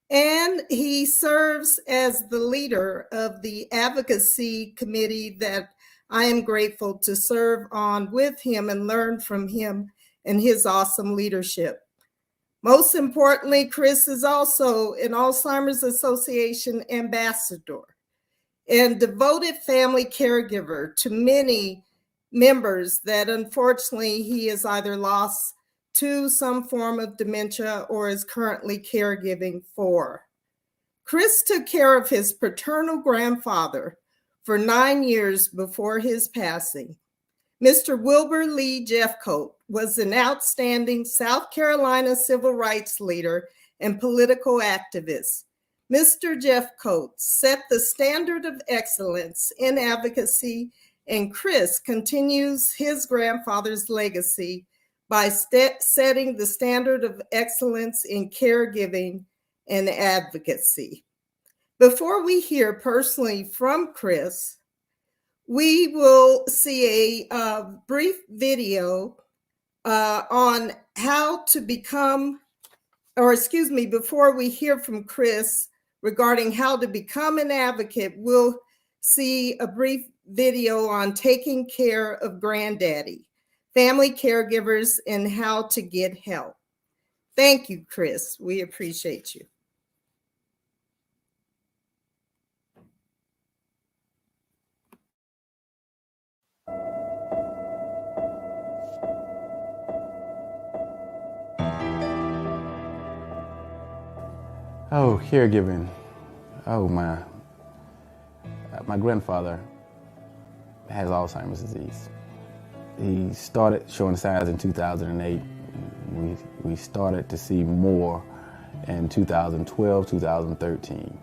and he serves as the leader of the advocacy committee that I am grateful to serve on with him and learn from him and his awesome leadership. Most importantly, Chris is also an Alzheimer's Association ambassador and devoted family caregiver to many members that unfortunately he has either lost to some form of dementia or is currently caregiving for. Chris took care of his paternal grandfather for 9 years before his passing. Mr. Wilbur Lee Jeffcoat was an outstanding South Carolina civil rights leader and political activist. Mr. Jeff Coates set the standard of excellence in advocacy, and Chris continues his grandfather's legacy by setting the standard of excellence in caregiving and advocacy. Before we hear personally from Chris, we will see a brief video on how to become, or excuse me, before we hear from Chris regarding how to become an advocate, we'll see a brief video on taking care of granddaddy, family caregivers, and how to get help. Thank you, Chris. We appreciate you. Oh, caregiving. Oh, my grandfather has Alzheimer's disease. He started showing signs in 2008. We started to see more in 2012, 2013.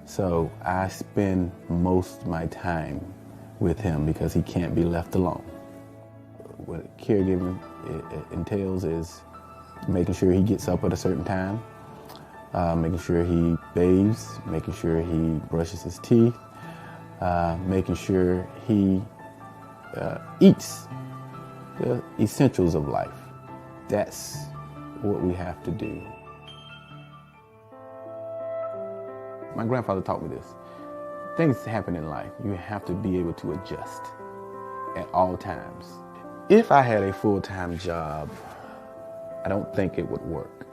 So I spend most of my time with him because he can't be left alone. What caregiving it entails is making sure he gets up at a certain time, making sure he bathes, making sure he brushes his teeth, making sure he eats the essentials of life. That's what we have to do. My grandfather taught me this. Things happen in life. You have to be able to adjust at all times. If I had a full-time job, I don't think it would work.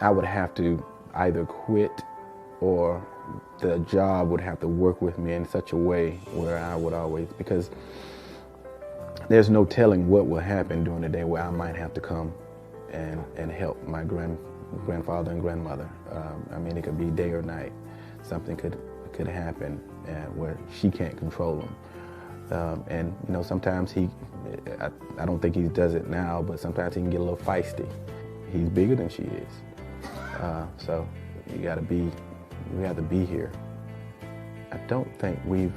I would have to either quit or the job would have to work with me in such a way where I would always, because there's no telling what will happen during the day where I might have to come and help my grandfather and grandmother. I mean, it could be day or night. Something could happen where she can't control him. And you know, sometimes I don't think he does it now, but sometimes he can get a little feisty. He's bigger than she is. So we have to be here. I don't think we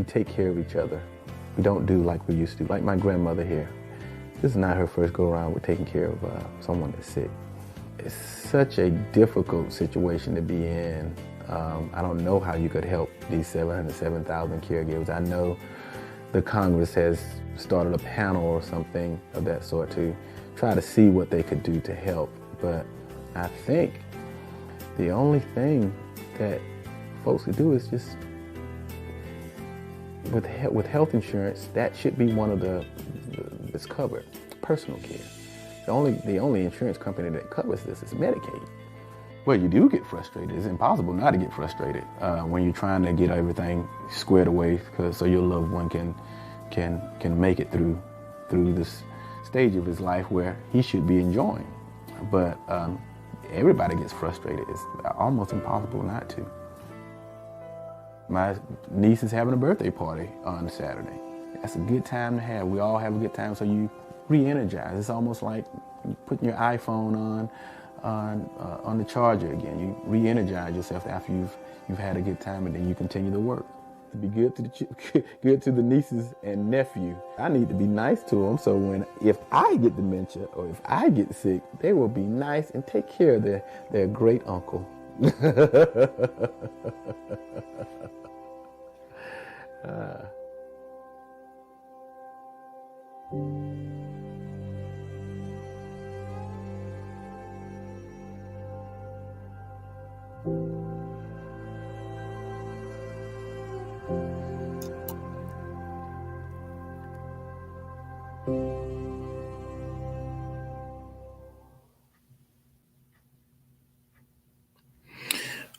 take care of each other. We don't do like we used to. Like my grandmother here, this is not her first go around with taking care of someone that's sick. It's such a difficult situation to be in. I don't know how you could help these 7,000 caregivers. I know the Congress has started a panel or something of that sort to try to see what they could do to help. But I think the only thing that folks could do is just, with health insurance, that should be one of that's covered, personal care. The only insurance company that covers this is Medicaid. Well, you do get frustrated. It's impossible not to get frustrated when you're trying to get everything squared away so your loved one can make it through this stage of his life where he should be enjoying. But everybody gets frustrated. It's almost impossible not to. My niece is having a birthday party on Saturday. That's a good time to have. We all have a good time, so you re-energize. It's almost like putting your iPhone on the charger again. You re-energize yourself after you've had a good time, and then you continue to work. To be good to the nieces and nephew. I need to be nice to them, so if I get dementia or if I get sick, they will be nice and take care of their great uncle.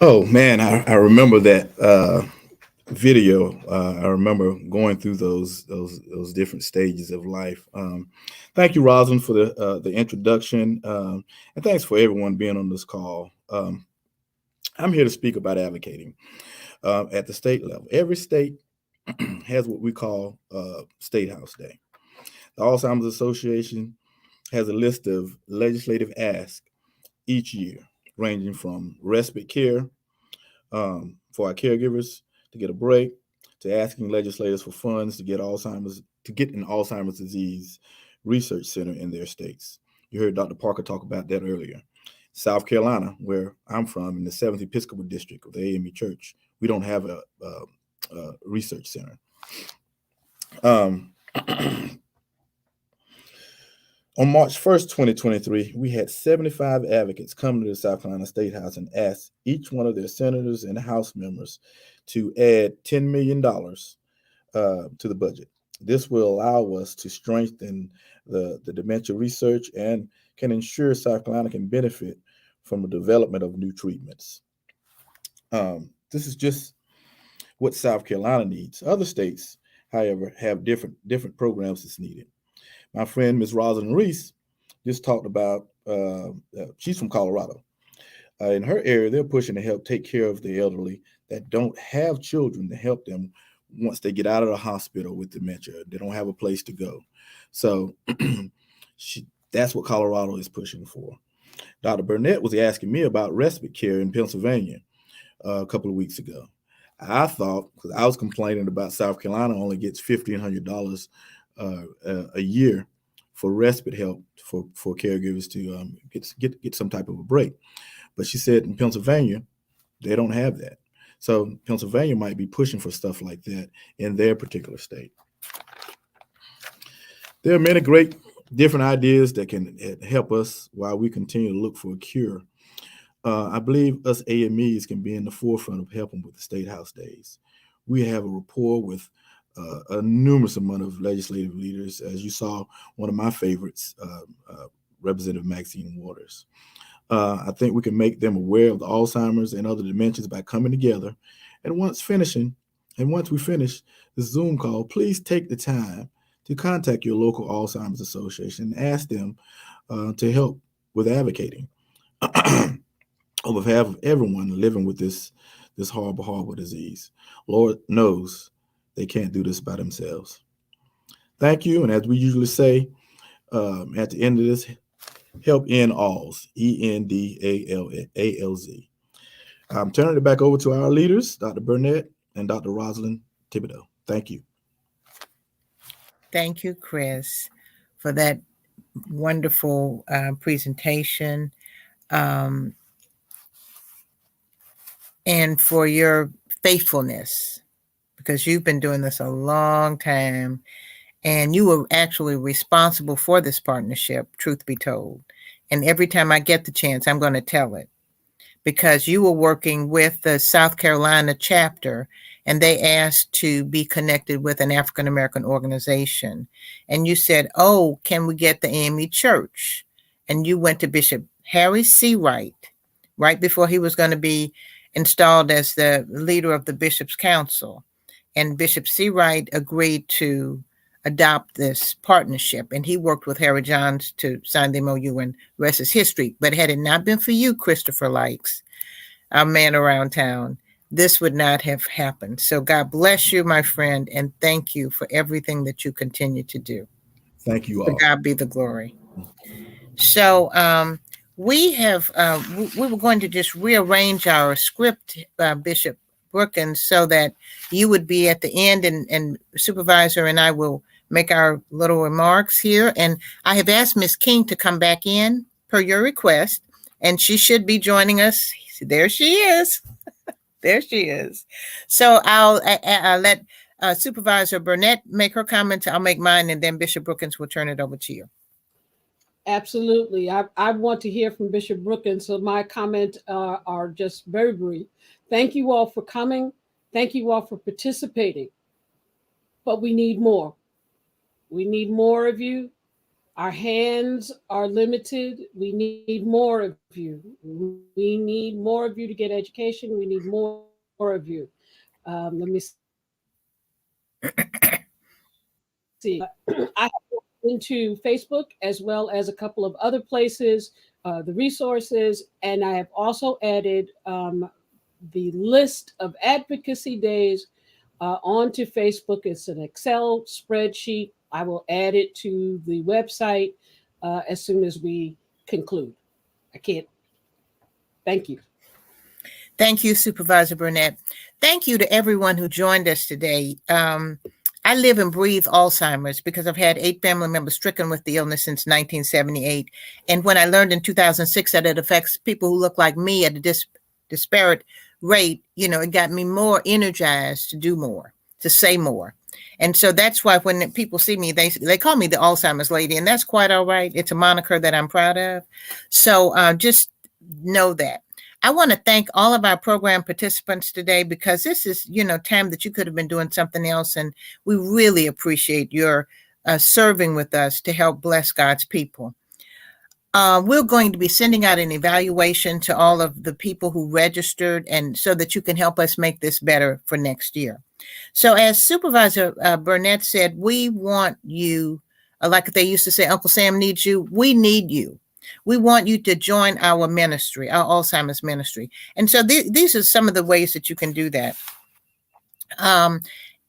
Oh man, I remember that video. I remember going through those different stages of life. Thank you, Rosalind, for the introduction, and thanks for everyone being on this call. I'm here to speak about advocating at the state level. Every state has what we call State House Day. The Alzheimer's Association has a list of legislative asks each year. ranging from respite care for our caregivers to get a break, to asking legislators for funds to get an Alzheimer's disease research center in their states. You heard Dr. Parker talk about that earlier. South Carolina, where I'm from, in the 7th Episcopal District of the AME Church, we don't have a research center. On March 1st, 2023, we had 75 advocates come to the South Carolina State House and ask each one of their senators and House members to add $10 million to the budget. This will allow us to strengthen the dementia research and can ensure South Carolina can benefit from the development of new treatments. This is just what South Carolina needs. Other states, however, have different programs that's needed. My friend, Ms. Rosalind Reese, just talked about, she's from Colorado. In her area, they're pushing to help take care of the elderly that don't have children to help them once they get out of the hospital with dementia. They don't have a place to go. So that's what Colorado is pushing for. Dr. Burnett was asking me about respite care in Pennsylvania a couple of weeks ago. I thought, because I was complaining about South Carolina only gets $1,500 a year for respite help for caregivers to get some type of a break. But she said in Pennsylvania, they don't have that. So Pennsylvania might be pushing for stuff like that in their particular state. There are many great different ideas that can help us while we continue to look for a cure. I believe us AMEs can be in the forefront of helping with the State House days. We have a rapport with a numerous amount of legislative leaders. As you saw, one of my favorites, Representative Maxine Waters. I think we can make them aware of the Alzheimer's and other dementias by coming together. And once we finish the Zoom call, please take the time to contact your local Alzheimer's association and ask them to help with advocating on behalf of everyone living with this horrible, horrible disease. Lord knows they can't do this by themselves. Thank you. And as we usually say at the end of this, help end ALZ, ENDALZ. I'm turning it back over to our leaders, Dr. Burnett and Dr. Rosalind Thibodeau. Thank you. Thank you, Chris, for that wonderful presentation and for your faithfulness, because you've been doing this a long time and you were actually responsible for this partnership, truth be told. And every time I get the chance, I'm going to tell it, because you were working with the South Carolina chapter and they asked to be connected with an African-American organization. And you said, oh, can we get the AME Church? And you went to Bishop Harry C. Wright, right before he was going to be installed as the leader of the Bishop's Council. And Bishop C. Wright agreed to adopt this partnership. And he worked with Harry Johns to sign the MOU, and rest is history. But had it not been for you, Christopher Likes, our man around town, this would not have happened. So God bless you, my friend, and thank you for everything that you continue to do. Thank you all. To God be the glory. So we were going to just rearrange our script, Bishop Brookins, so that you would be at the end, and Supervisor and I will make our little remarks here. And I have asked Ms. King to come back in per your request, and she should be joining us. There she is. There she is. So I'll let Supervisor Burnett make her comments. I'll make mine, and then Bishop Brookins will turn it over to you. Absolutely. I want to hear from Bishop Brookins, so my comments are just very brief. Thank you all for coming. Thank you all for participating. But we need more. We need more of you. Our hands are limited. We need more of you. We need more of you to get education. We need more of you. Let me see. I have into Facebook as well as a couple of other places, the resources, and I have also added the list of advocacy days onto Facebook. It's an Excel spreadsheet. I will add it to the website as soon as we conclude. I can't Thank you. Thank you, Supervisor Burnett. Thank you to everyone who joined us today. I live and breathe Alzheimer's because I've had 8 family members stricken with the illness since 1978. And when I learned in 2006 that it affects people who look like me at a disparate rate, it got me more energized to do more, to say more. And so that's why when people see me, they call me the Alzheimer's lady, and that's quite all right. It's a moniker that I'm proud of. So just know that. I want to thank all of our program participants today because this is, time that you could have been doing something else. And we really appreciate your serving with us to help bless God's people. We're going to be sending out an evaluation to all of the people who registered, and so that you can help us make this better for next year. So as Supervisor Burnett said, we want you, like they used to say, Uncle Sam needs you. We need you. We want you to join our ministry, our Alzheimer's ministry. And so these are some of the ways that you can do that.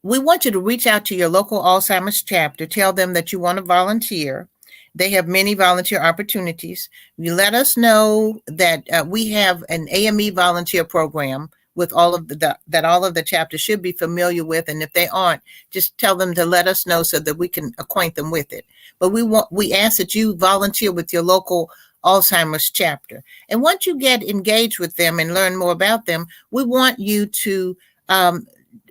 We want you to reach out to your local Alzheimer's chapter, tell them that you want to volunteer. They have many volunteer opportunities. You let us know that we have an AME volunteer program with all of the chapters should be familiar with. And if they aren't, just tell them to let us know so that we can acquaint them with it. But we ask that you volunteer with your local Alzheimer's chapter. And once you get engaged with them and learn more about them, we want you to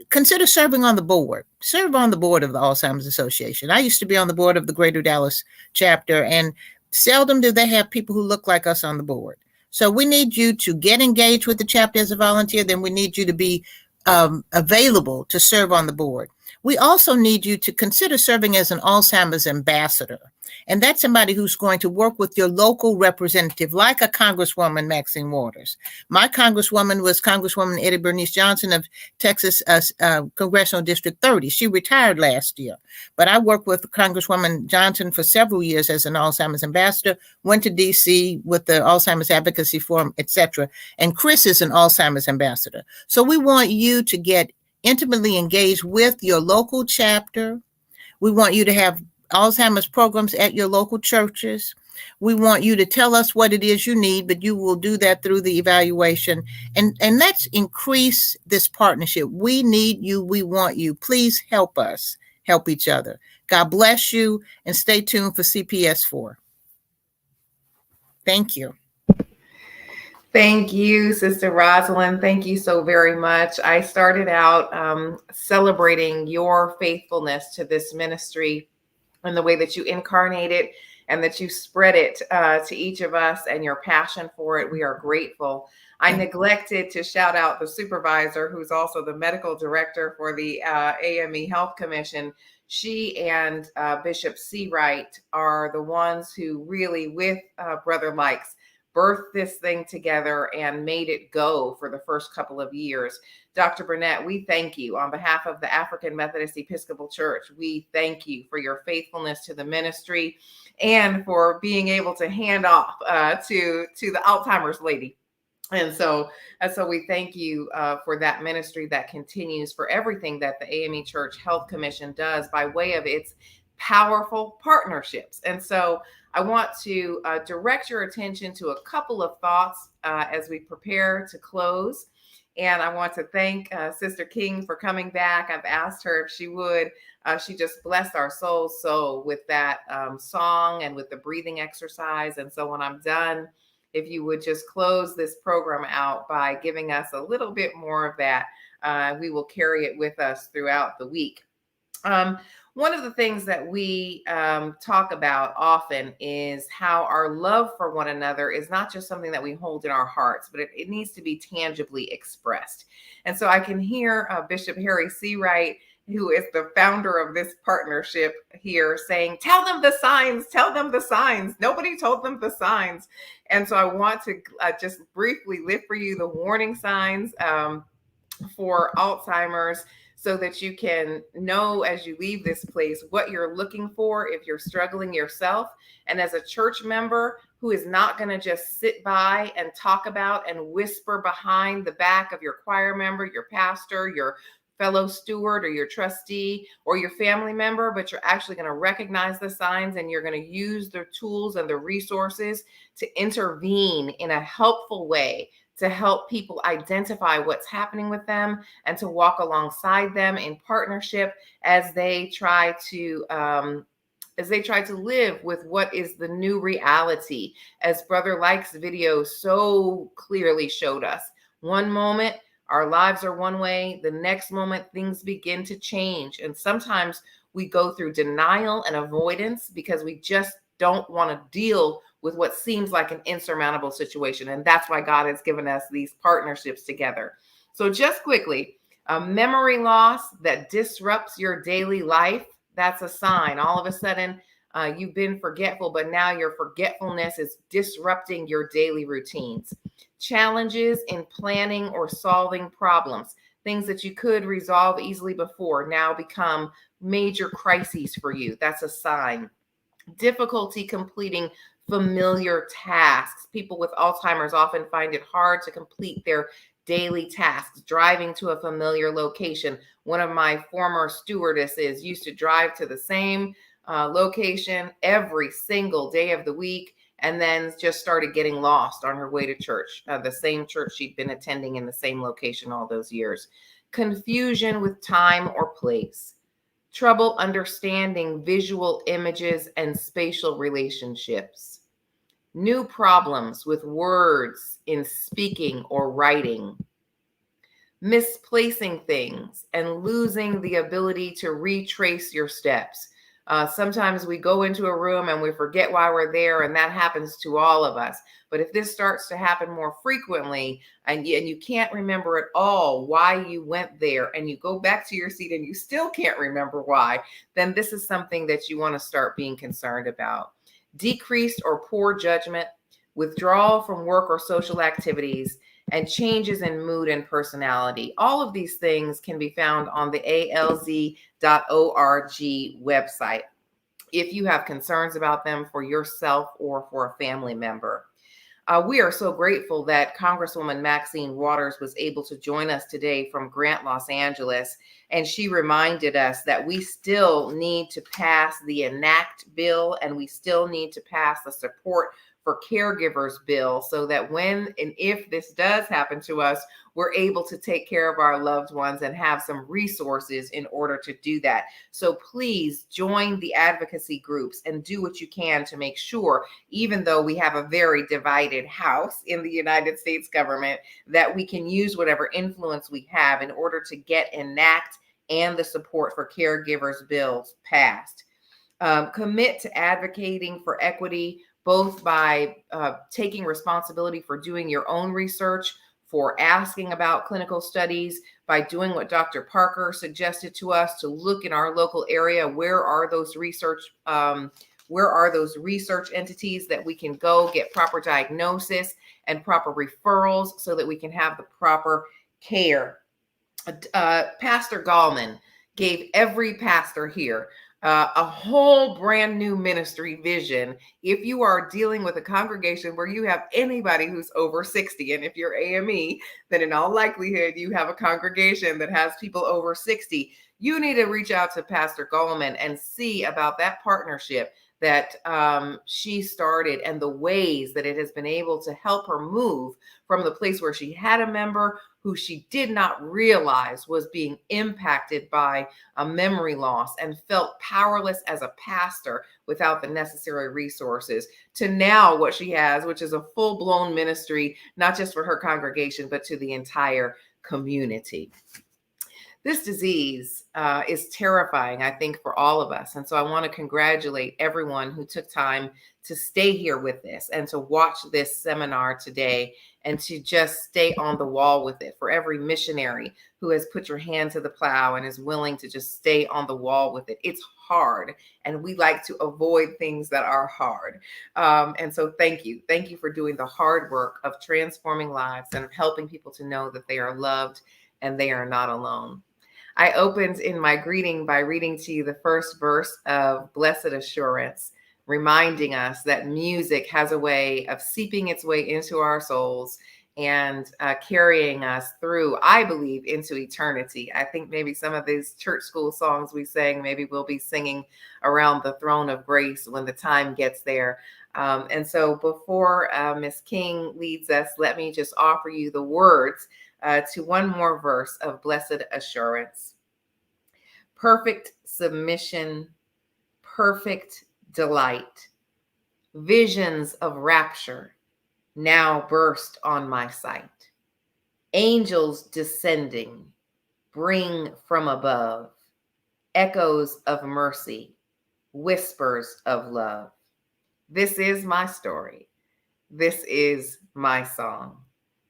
consider serving on the board. Serve on the board of the Alzheimer's Association. I used to be on the board of the Greater Dallas chapter, and seldom do they have people who look like us on the board. So we need you to get engaged with the chapter as a volunteer. Then we need you to be available to serve on the board. We also need you to consider serving as an Alzheimer's ambassador. And that's somebody who's going to work with your local representative, like a Congresswoman Maxine Waters. My Congresswoman was Congresswoman Eddie Bernice Johnson of Texas Congressional District 30. She retired last year. But I worked with Congresswoman Johnson for several years as an Alzheimer's ambassador, went to D.C. with the Alzheimer's Advocacy Forum, etc. And Chris is an Alzheimer's ambassador. So we want you to get intimately engaged with your local chapter. We want you to have Alzheimer's programs at your local churches. We want you to tell us what it is you need, but you will do that through the evaluation. And let's increase this partnership. We need you. We want you. Please help us help each other. God bless you, and stay tuned for CPS 4. Thank you. Thank you, Sister Rosalind. Thank you so very much. I started out celebrating your faithfulness to this ministry and the way that you incarnate it and that you spread it to each of us, and your passion for it. We are grateful. I neglected to shout out the supervisor, who's also the medical director for the AME Health Commission. She and Bishop Seawright are the ones who really, with Brother Likes, birthed this thing together and made it go for the first couple of years. Dr. Burnett, we thank you on behalf of the African Methodist Episcopal Church. We thank you for your faithfulness to the ministry and for being able to hand off to the Alzheimer's lady. And so we thank you for that ministry that continues, for everything that the AME Church Health Commission does by way of its powerful partnerships. And so I want to direct your attention to a couple of thoughts as we prepare to close. And I want to thank Sister King for coming back. I've asked her if she would. She just blessed our souls so with that song and with the breathing exercise. And so when I'm done, if you would just close this program out by giving us a little bit more of that, we will carry it with us throughout the week. One of the things that we talk about often is how our love for one another is not just something that we hold in our hearts, but it needs to be tangibly expressed. And so I can hear Bishop Harry Seawright, who is the founder of this partnership here, saying, tell them the signs, tell them the signs. Nobody told them the signs. And so I want to just briefly lift for you the warning signs for Alzheimer's, so that you can know as you leave this place what you're looking for if you're struggling yourself. And as a church member who is not going to just sit by and talk about and whisper behind the back of your choir member, your pastor, your fellow steward or your trustee or your family member, but you're actually going to recognize the signs and you're going to use the tools and the resources to intervene in a helpful way to help people identify what's happening with them and to walk alongside them in partnership as they try to live with what is the new reality. As Brother Like's video so clearly showed us, one moment our lives are one way, the next moment things begin to change. And sometimes we go through denial and avoidance because we just don't want to deal with what seems like an insurmountable situation. And that's why God has given us these partnerships together. So just quickly, a memory loss that disrupts your daily life, that's a sign. All of a sudden, you've been forgetful, but now your forgetfulness is disrupting your daily routines. Challenges in planning or solving problems, things that you could resolve easily before now become major crises for you. That's a sign. Difficulty completing familiar tasks. People with Alzheimer's often find it hard to complete their daily tasks. Driving to a familiar location. One of my former stewardesses used to drive to the same location every single day of the week, and then just started getting lost on her way to church, the same church she'd been attending in the same location all those years. Confusion with time or place. Trouble understanding visual images and spatial relationships. New problems with words in speaking or writing. Misplacing things and losing the ability to retrace your steps. Sometimes we go into a room and we forget why we're there, and that happens to all of us. But if this starts to happen more frequently and you can't remember at all why you went there, and you go back to your seat and you still can't remember why, then this is something that you want to start being concerned about. Decreased or poor judgment, withdrawal from work or social activities, and changes in mood and personality. All of these things can be found on the alz.org website if you have concerns about them for yourself or for a family member. We are so grateful that Congresswoman Maxine Waters was able to join us today from Grant, Los Angeles, and she reminded us that we still need to pass the ENACT bill, and we still need to pass the Support for Caregivers bill, so that when and if this does happen to us, we're able to take care of our loved ones and have some resources in order to do that. So please join the advocacy groups and do what you can to make sure, even though we have a very divided house in the United States government, that we can use whatever influence we have in order to get ENACT and the Support for Caregivers bills passed. Commit to advocating for equity, both by taking responsibility for doing your own research, for asking about clinical studies, by doing what Dr. Parker suggested to us, to look in our local area, where are those research entities that we can go get proper diagnosis and proper referrals so that we can have the proper care. Pastor Gallman gave every pastor here a whole brand new ministry vision. If you are dealing with a congregation where you have anybody who's over 60, and if you're AME, then in all likelihood you have a congregation that has people over 60, you need to reach out to Pastor Gallman and see about that partnership that she started and the ways that it has been able to help her move from the place where she had a member who she did not realize was being impacted by a memory loss and felt powerless as a pastor without the necessary resources, to now what she has, which is a full-blown ministry, not just for her congregation, but to the entire community. This disease is terrifying, I think, for all of us. And so I want to congratulate everyone who took time to stay here with this and to watch this seminar today and to just stay on the wall with it. For every missionary who has put your hand to the plow and is willing to just stay on the wall with it. It's hard, and we like to avoid things that are hard. And so thank you. Thank you for doing the hard work of transforming lives and helping people to know that they are loved and they are not alone. I opened in my greeting by reading to you the first verse of Blessed Assurance, reminding us that music has a way of seeping its way into our souls and carrying us through, I believe, into eternity. I think maybe some of these church school songs we sang, maybe we'll be singing around the throne of grace when the time gets there. And so before Ms. King leads us, let me just offer you the words to one more verse of Blessed Assurance. Perfect submission, perfect delight, visions of rapture now burst on my sight. Angels descending bring from above echoes of mercy, whispers of love. This is my story. This is my song,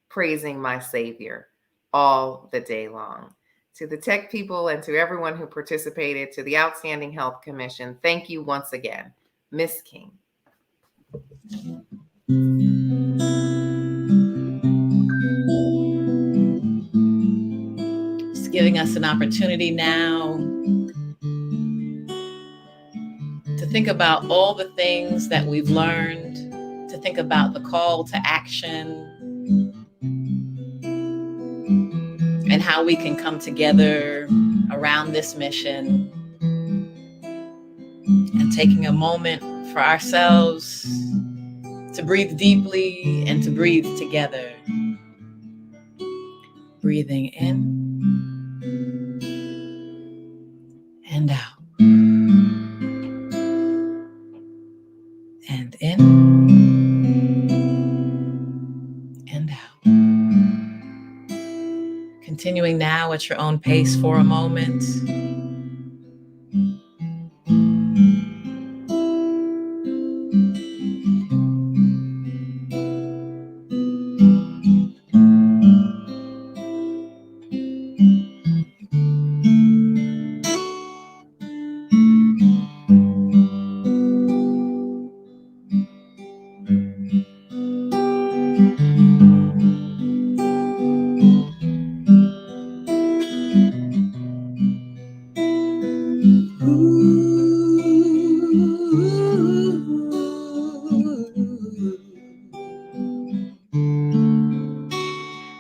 praising my Savior all the day long. To the tech people and to everyone who participated, to the Outstanding Health Commission, thank you once again. Ms. King. Just giving us an opportunity now to think about all the things that we've learned, to think about the call to action, and how we can come together around this mission, and taking a moment for ourselves to breathe deeply and to breathe together. Breathing in and out. And in and out. Continuing now at your own pace for a moment.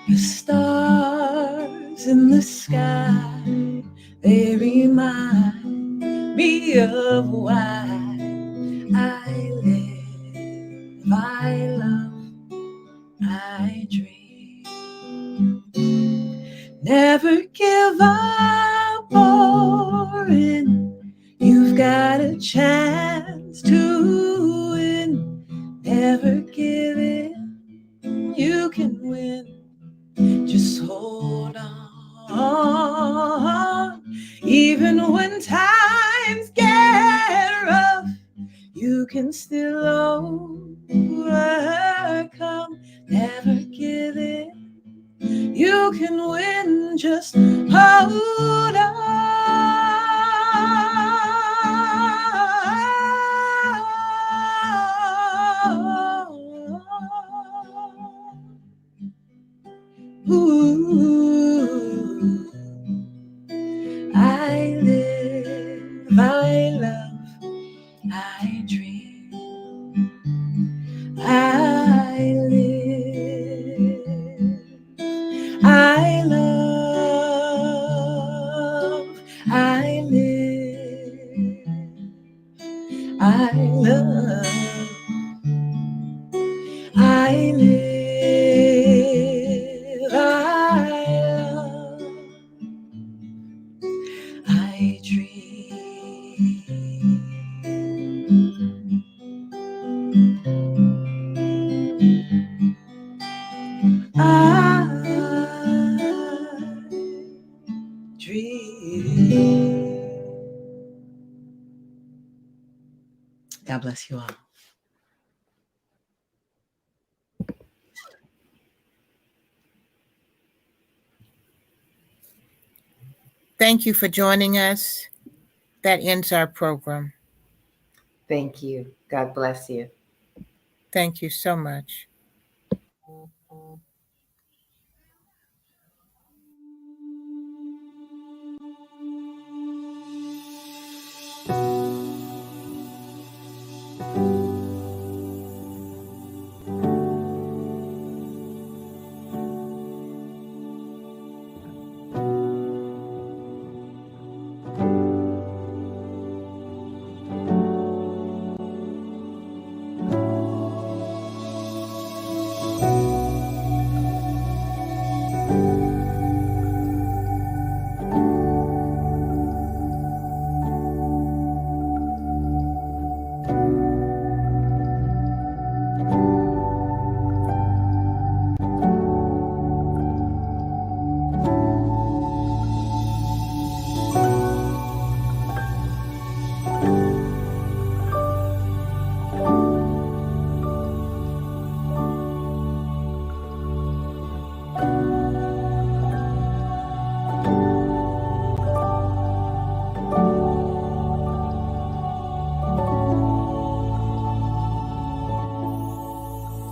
The stars in the sky, they remind me of why I live, I love, I dream. Never give up, Orin, you've got a chance to win. Never give in, you can win. Just hold on, even when times get rough, you can still overcome. Never give in, you can win. Just hold on. Ooh, I live, I love, I dream. I live, I love, I live, I love, I live. I dream. I dream. God bless you all. Thank you for joining us. That ends our program. Thank you. God bless you. Thank you so much.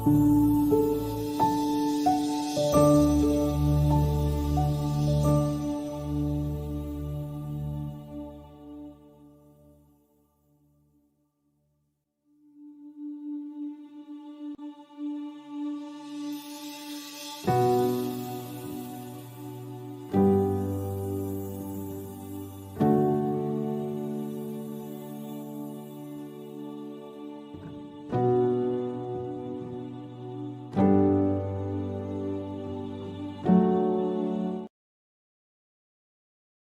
you.